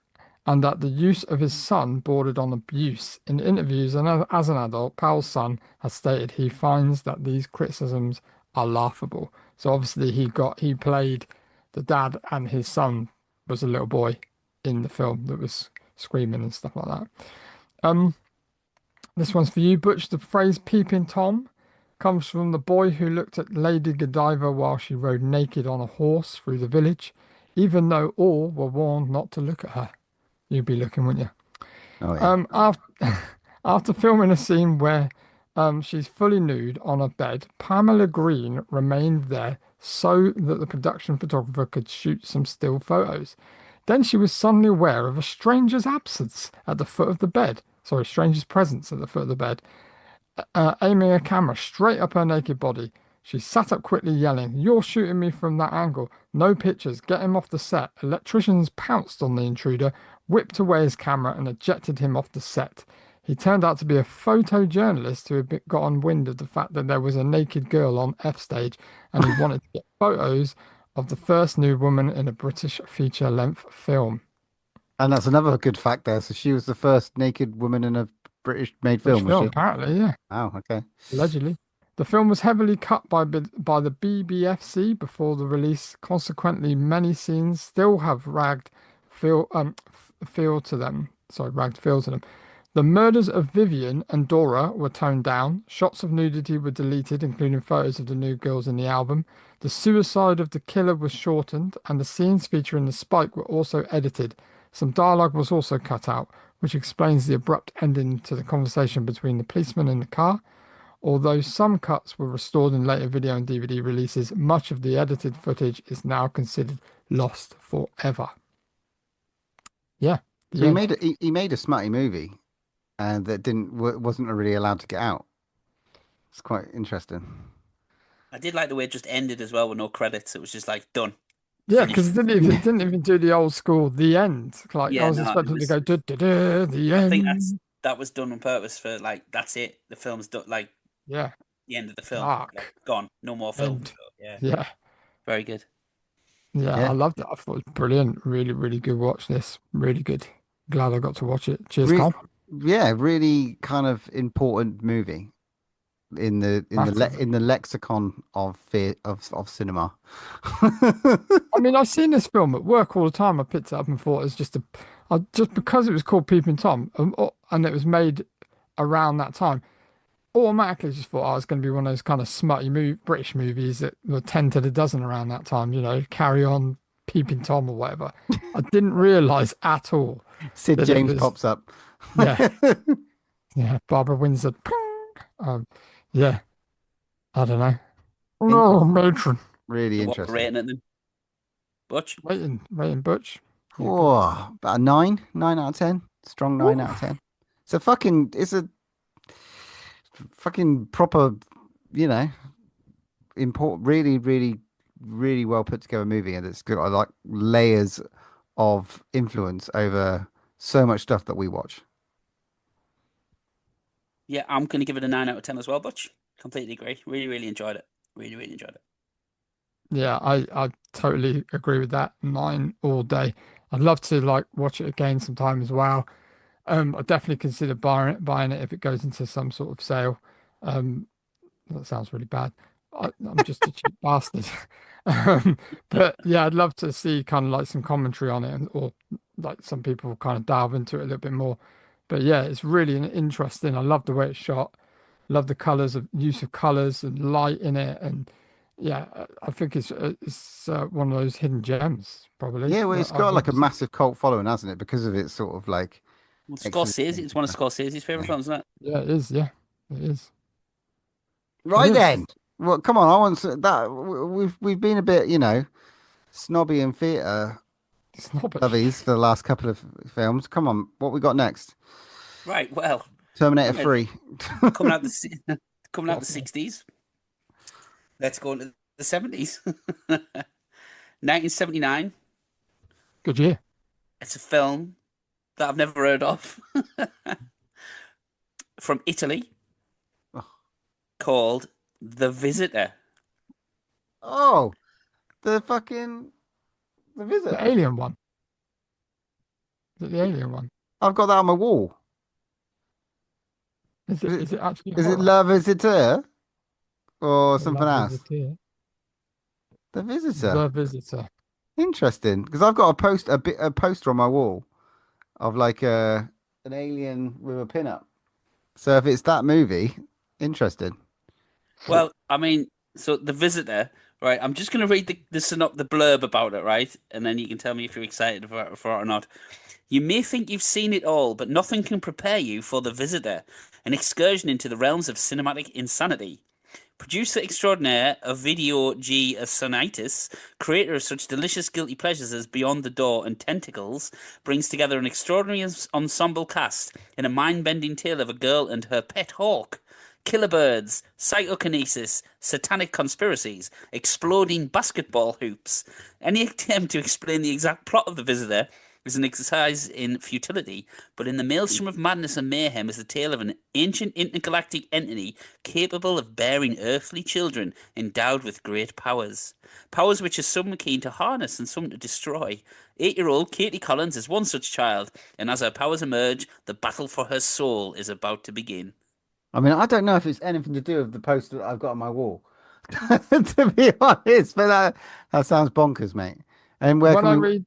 and that the use of his son bordered on abuse. In interviews and as an adult, Powell's son has stated he finds that these criticisms are laughable. So obviously he played the dad, and his son was a little boy in the film that was screaming and stuff like that. This one's for you, Butch. The phrase "peeping Tom" comes from the boy who looked at Lady Godiva while she rode naked on a horse through the village, even though all were warned not to look at her. You'd be looking, wouldn't you? Oh yeah. After filming a scene where she's fully nude on a bed, Pamela Green remained there so that the production photographer could shoot some still photos. Then she was suddenly aware of a stranger's absence at the foot of the bed. Sorry, stranger's presence at the foot of the bed, aiming a camera straight up her naked body. She sat up quickly, yelling, "You're shooting me from that angle. No pictures. Get him off the set." Electricians pounced on the intruder, whipped away his camera, and ejected him off the set. He turned out to be a photojournalist who had gotten wind of the fact that there was a naked girl on F stage, and he wanted to get photos of the first nude woman in a British feature-length film. And that's another good fact there. So she was the first naked woman in a British-made British film, was film, she? apparently, yeah. Oh, okay. Allegedly. The film was heavily cut by the BBFC before the release. Consequently, many scenes still have ragged feel to them. Sorry, ragged feel to them. The murders of Vivian and Dora were toned down. Shots of nudity were deleted, including photos of the nude girls in the album. The suicide of the killer was shortened, and the scenes featuring the spike were also edited. Some dialogue was also cut out, which explains the abrupt ending to the conversation between the policeman in the car. Although some cuts were restored in later video and DVD releases, much of the edited footage is now considered lost forever. Yeah. So he made a smutty movie, and that wasn't really allowed to get out. It's quite interesting. I did like the way it just ended as well with no credits. It was just like done. Yeah, because it didn't even do the old school the end. Like Yeah, I was no, expecting it to go the I end. think that was done on purpose for like that's it. The film's done. Like Yeah, the end of the film. dark. Like, gone. No more film. End. So, yeah. Yeah, Very good. yeah, Yeah. I loved it. I thought it was brilliant. Really, really good watch. This really good. Glad I got to watch it. Cheers, Re- Colm. Yeah, really kind of important movie in the Massive. in the lexicon of cinema. I mean, I've seen this film at work all the time. I picked it up and thought it was just just because it was called Peeping Tom, and it was made around that time. Automatically just thought, it's going to be one of those kind of smutty British movies that were 10 to the dozen around that time, Carry On, Peeping Tom or whatever. I didn't realise at all. Sid James pops up. Yeah. Yeah, Barbara Windsor. Yeah, I don't know. Oh, matron. Really What interesting. rating it then? Butch? Rating Butch. Oh, about a 9 out of 10. Strong 9 out of 10. It's a fucking proper, really, really, really well put together movie, and it's got like layers of influence over so much stuff that we watch. Yeah, I'm going to give it a 9 out of 10 as well, Butch. Completely agree. Really, really enjoyed it. Really, really enjoyed it. Yeah, I totally agree with that. 9 all day. I'd love to watch it again sometime as well. I definitely consider buying it if it goes into some sort of sale. That sounds really bad. I'm just a cheap bastard. But yeah, I'd love to see kind of some commentary on it, or like some people kind of delve into it a little bit more. But yeah, it's really interesting. I love the way it's shot. Love the use of colors and light in it, and yeah, I think it's one of those hidden gems, probably. Yeah, well, it's got like a massive cult following, hasn't it? Because of its sort of like. Well, Scorsese. It's one of Scorsese's favorite films, isn't it? Yeah, it is. Yeah, it is. Right then. Well, come on. I want that. We've been a bit, snobby and theatre lovies for the last couple of films. Come on, what we got next? Right. Well, Terminator 3. coming out the 60s. Let's go into the 70s. 1979. Good year. It's a film that I've never heard of. From Italy. Called The Visitor. Oh, The Visitor. The alien one. Is it the alien one? I've got that on my wall. Is it actually Is it horror? La Visitor or something La else? Visitor. The Visitor. The Visitor. Interesting, because I've got a poster on my wall of like an alien with a pin-up. So if it's that movie, interesting. Well, I mean, so The Visitor, right? I'm just going to read the blurb about it, right? And then you can tell me if you're excited for it or not. You may think you've seen it all, but nothing can prepare you for The Visitor, an excursion into the realms of cinematic insanity. Producer extraordinaire of Video G. Sonitis, creator of such delicious guilty pleasures as Beyond the Door and Tentacles, brings together an extraordinary ensemble cast in a mind-bending tale of a girl and her pet hawk. Killer birds, psychokinesis, satanic conspiracies, exploding basketball hoops. Any attempt to explain the exact plot of The Visitor is an exercise in futility, but in the maelstrom of madness and mayhem is the tale of an ancient intergalactic entity capable of bearing earthly children endowed with great powers. Powers which are some are keen to harness and some to destroy. 8-year-old Katie Collins is one such child, and as her powers emerge, the battle for her soul is about to begin. I mean, I don't know if it's anything to do with the poster that I've got on my wall, to be honest, but that sounds bonkers, mate. And where When can I we? read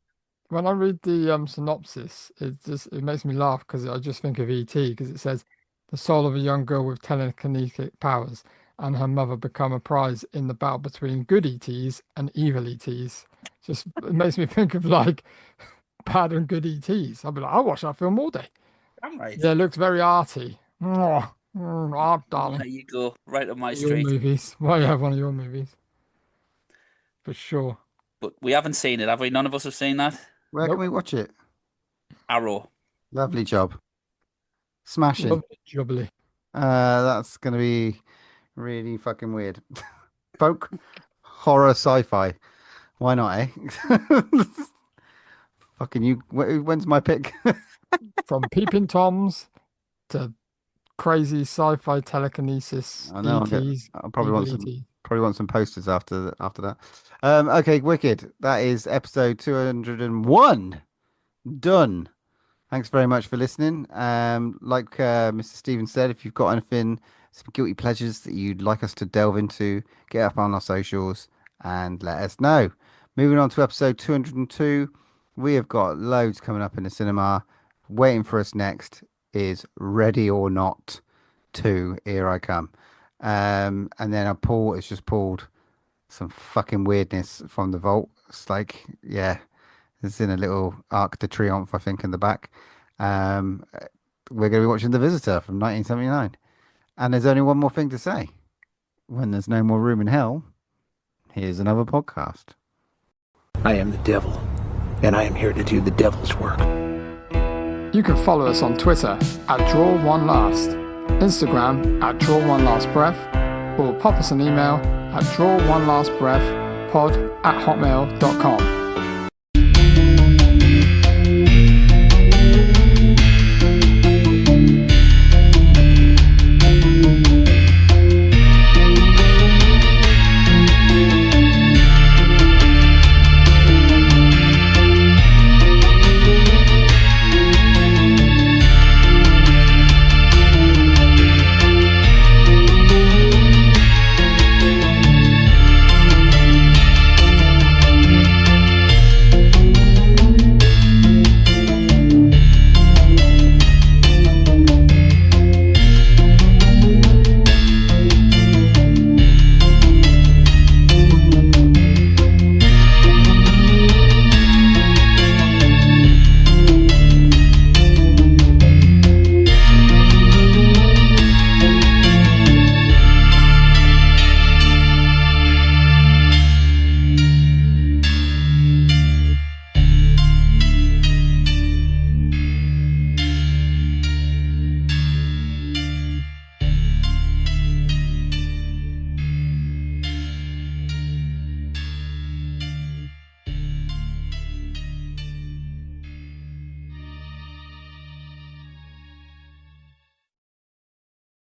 when I read the synopsis, it makes me laugh because I just think of E.T. because it says the soul of a young girl with telekinetic powers and her mother become a prize in the battle between good ETs and evil ETs. Just it makes me think of like bad and good ETs. I'll be like, I'll watch that film all day. I'm right. Yeah, it looks very arty. Darling. There you go, right up my Your street. movies. Well, you have one of your movies. For sure. But we haven't seen it, have we? None of us have seen that. Where can Nope. we watch it? Arrow. Lovely job. Smashing. Lovely jubbly. That's gonna be really fucking weird. Folk horror sci-fi. Why not, eh? Fucking you. When's my pick? From Peeping Toms to crazy sci-fi telekinesis I know. ETs, I'll probably evil want some posters after that. Okay, wicked. That is episode 201 done. Thanks very much for listening. Like Mr. Stephen said, if you've got anything, some guilty pleasures that you'd like us to delve into, get up on our socials and let us know. Moving on to episode 202, we have got loads coming up in the cinema. Waiting for us next is Ready or Not 2. Here I come. And then Paul has just pulled some fucking weirdness from the vault. It's like, yeah, it's in a little Arc de Triomphe, I think, in the back. We're going to be watching The Visitor from 1979. And there's only one more thing to say. When there's no more room in hell, here's another podcast. I am the devil, and I am here to do the devil's work. You can follow us on Twitter at DrawOneLast, Instagram at DrawOneLastBreath, or pop us an email at DrawOneLastBreathPod@hotmail.com.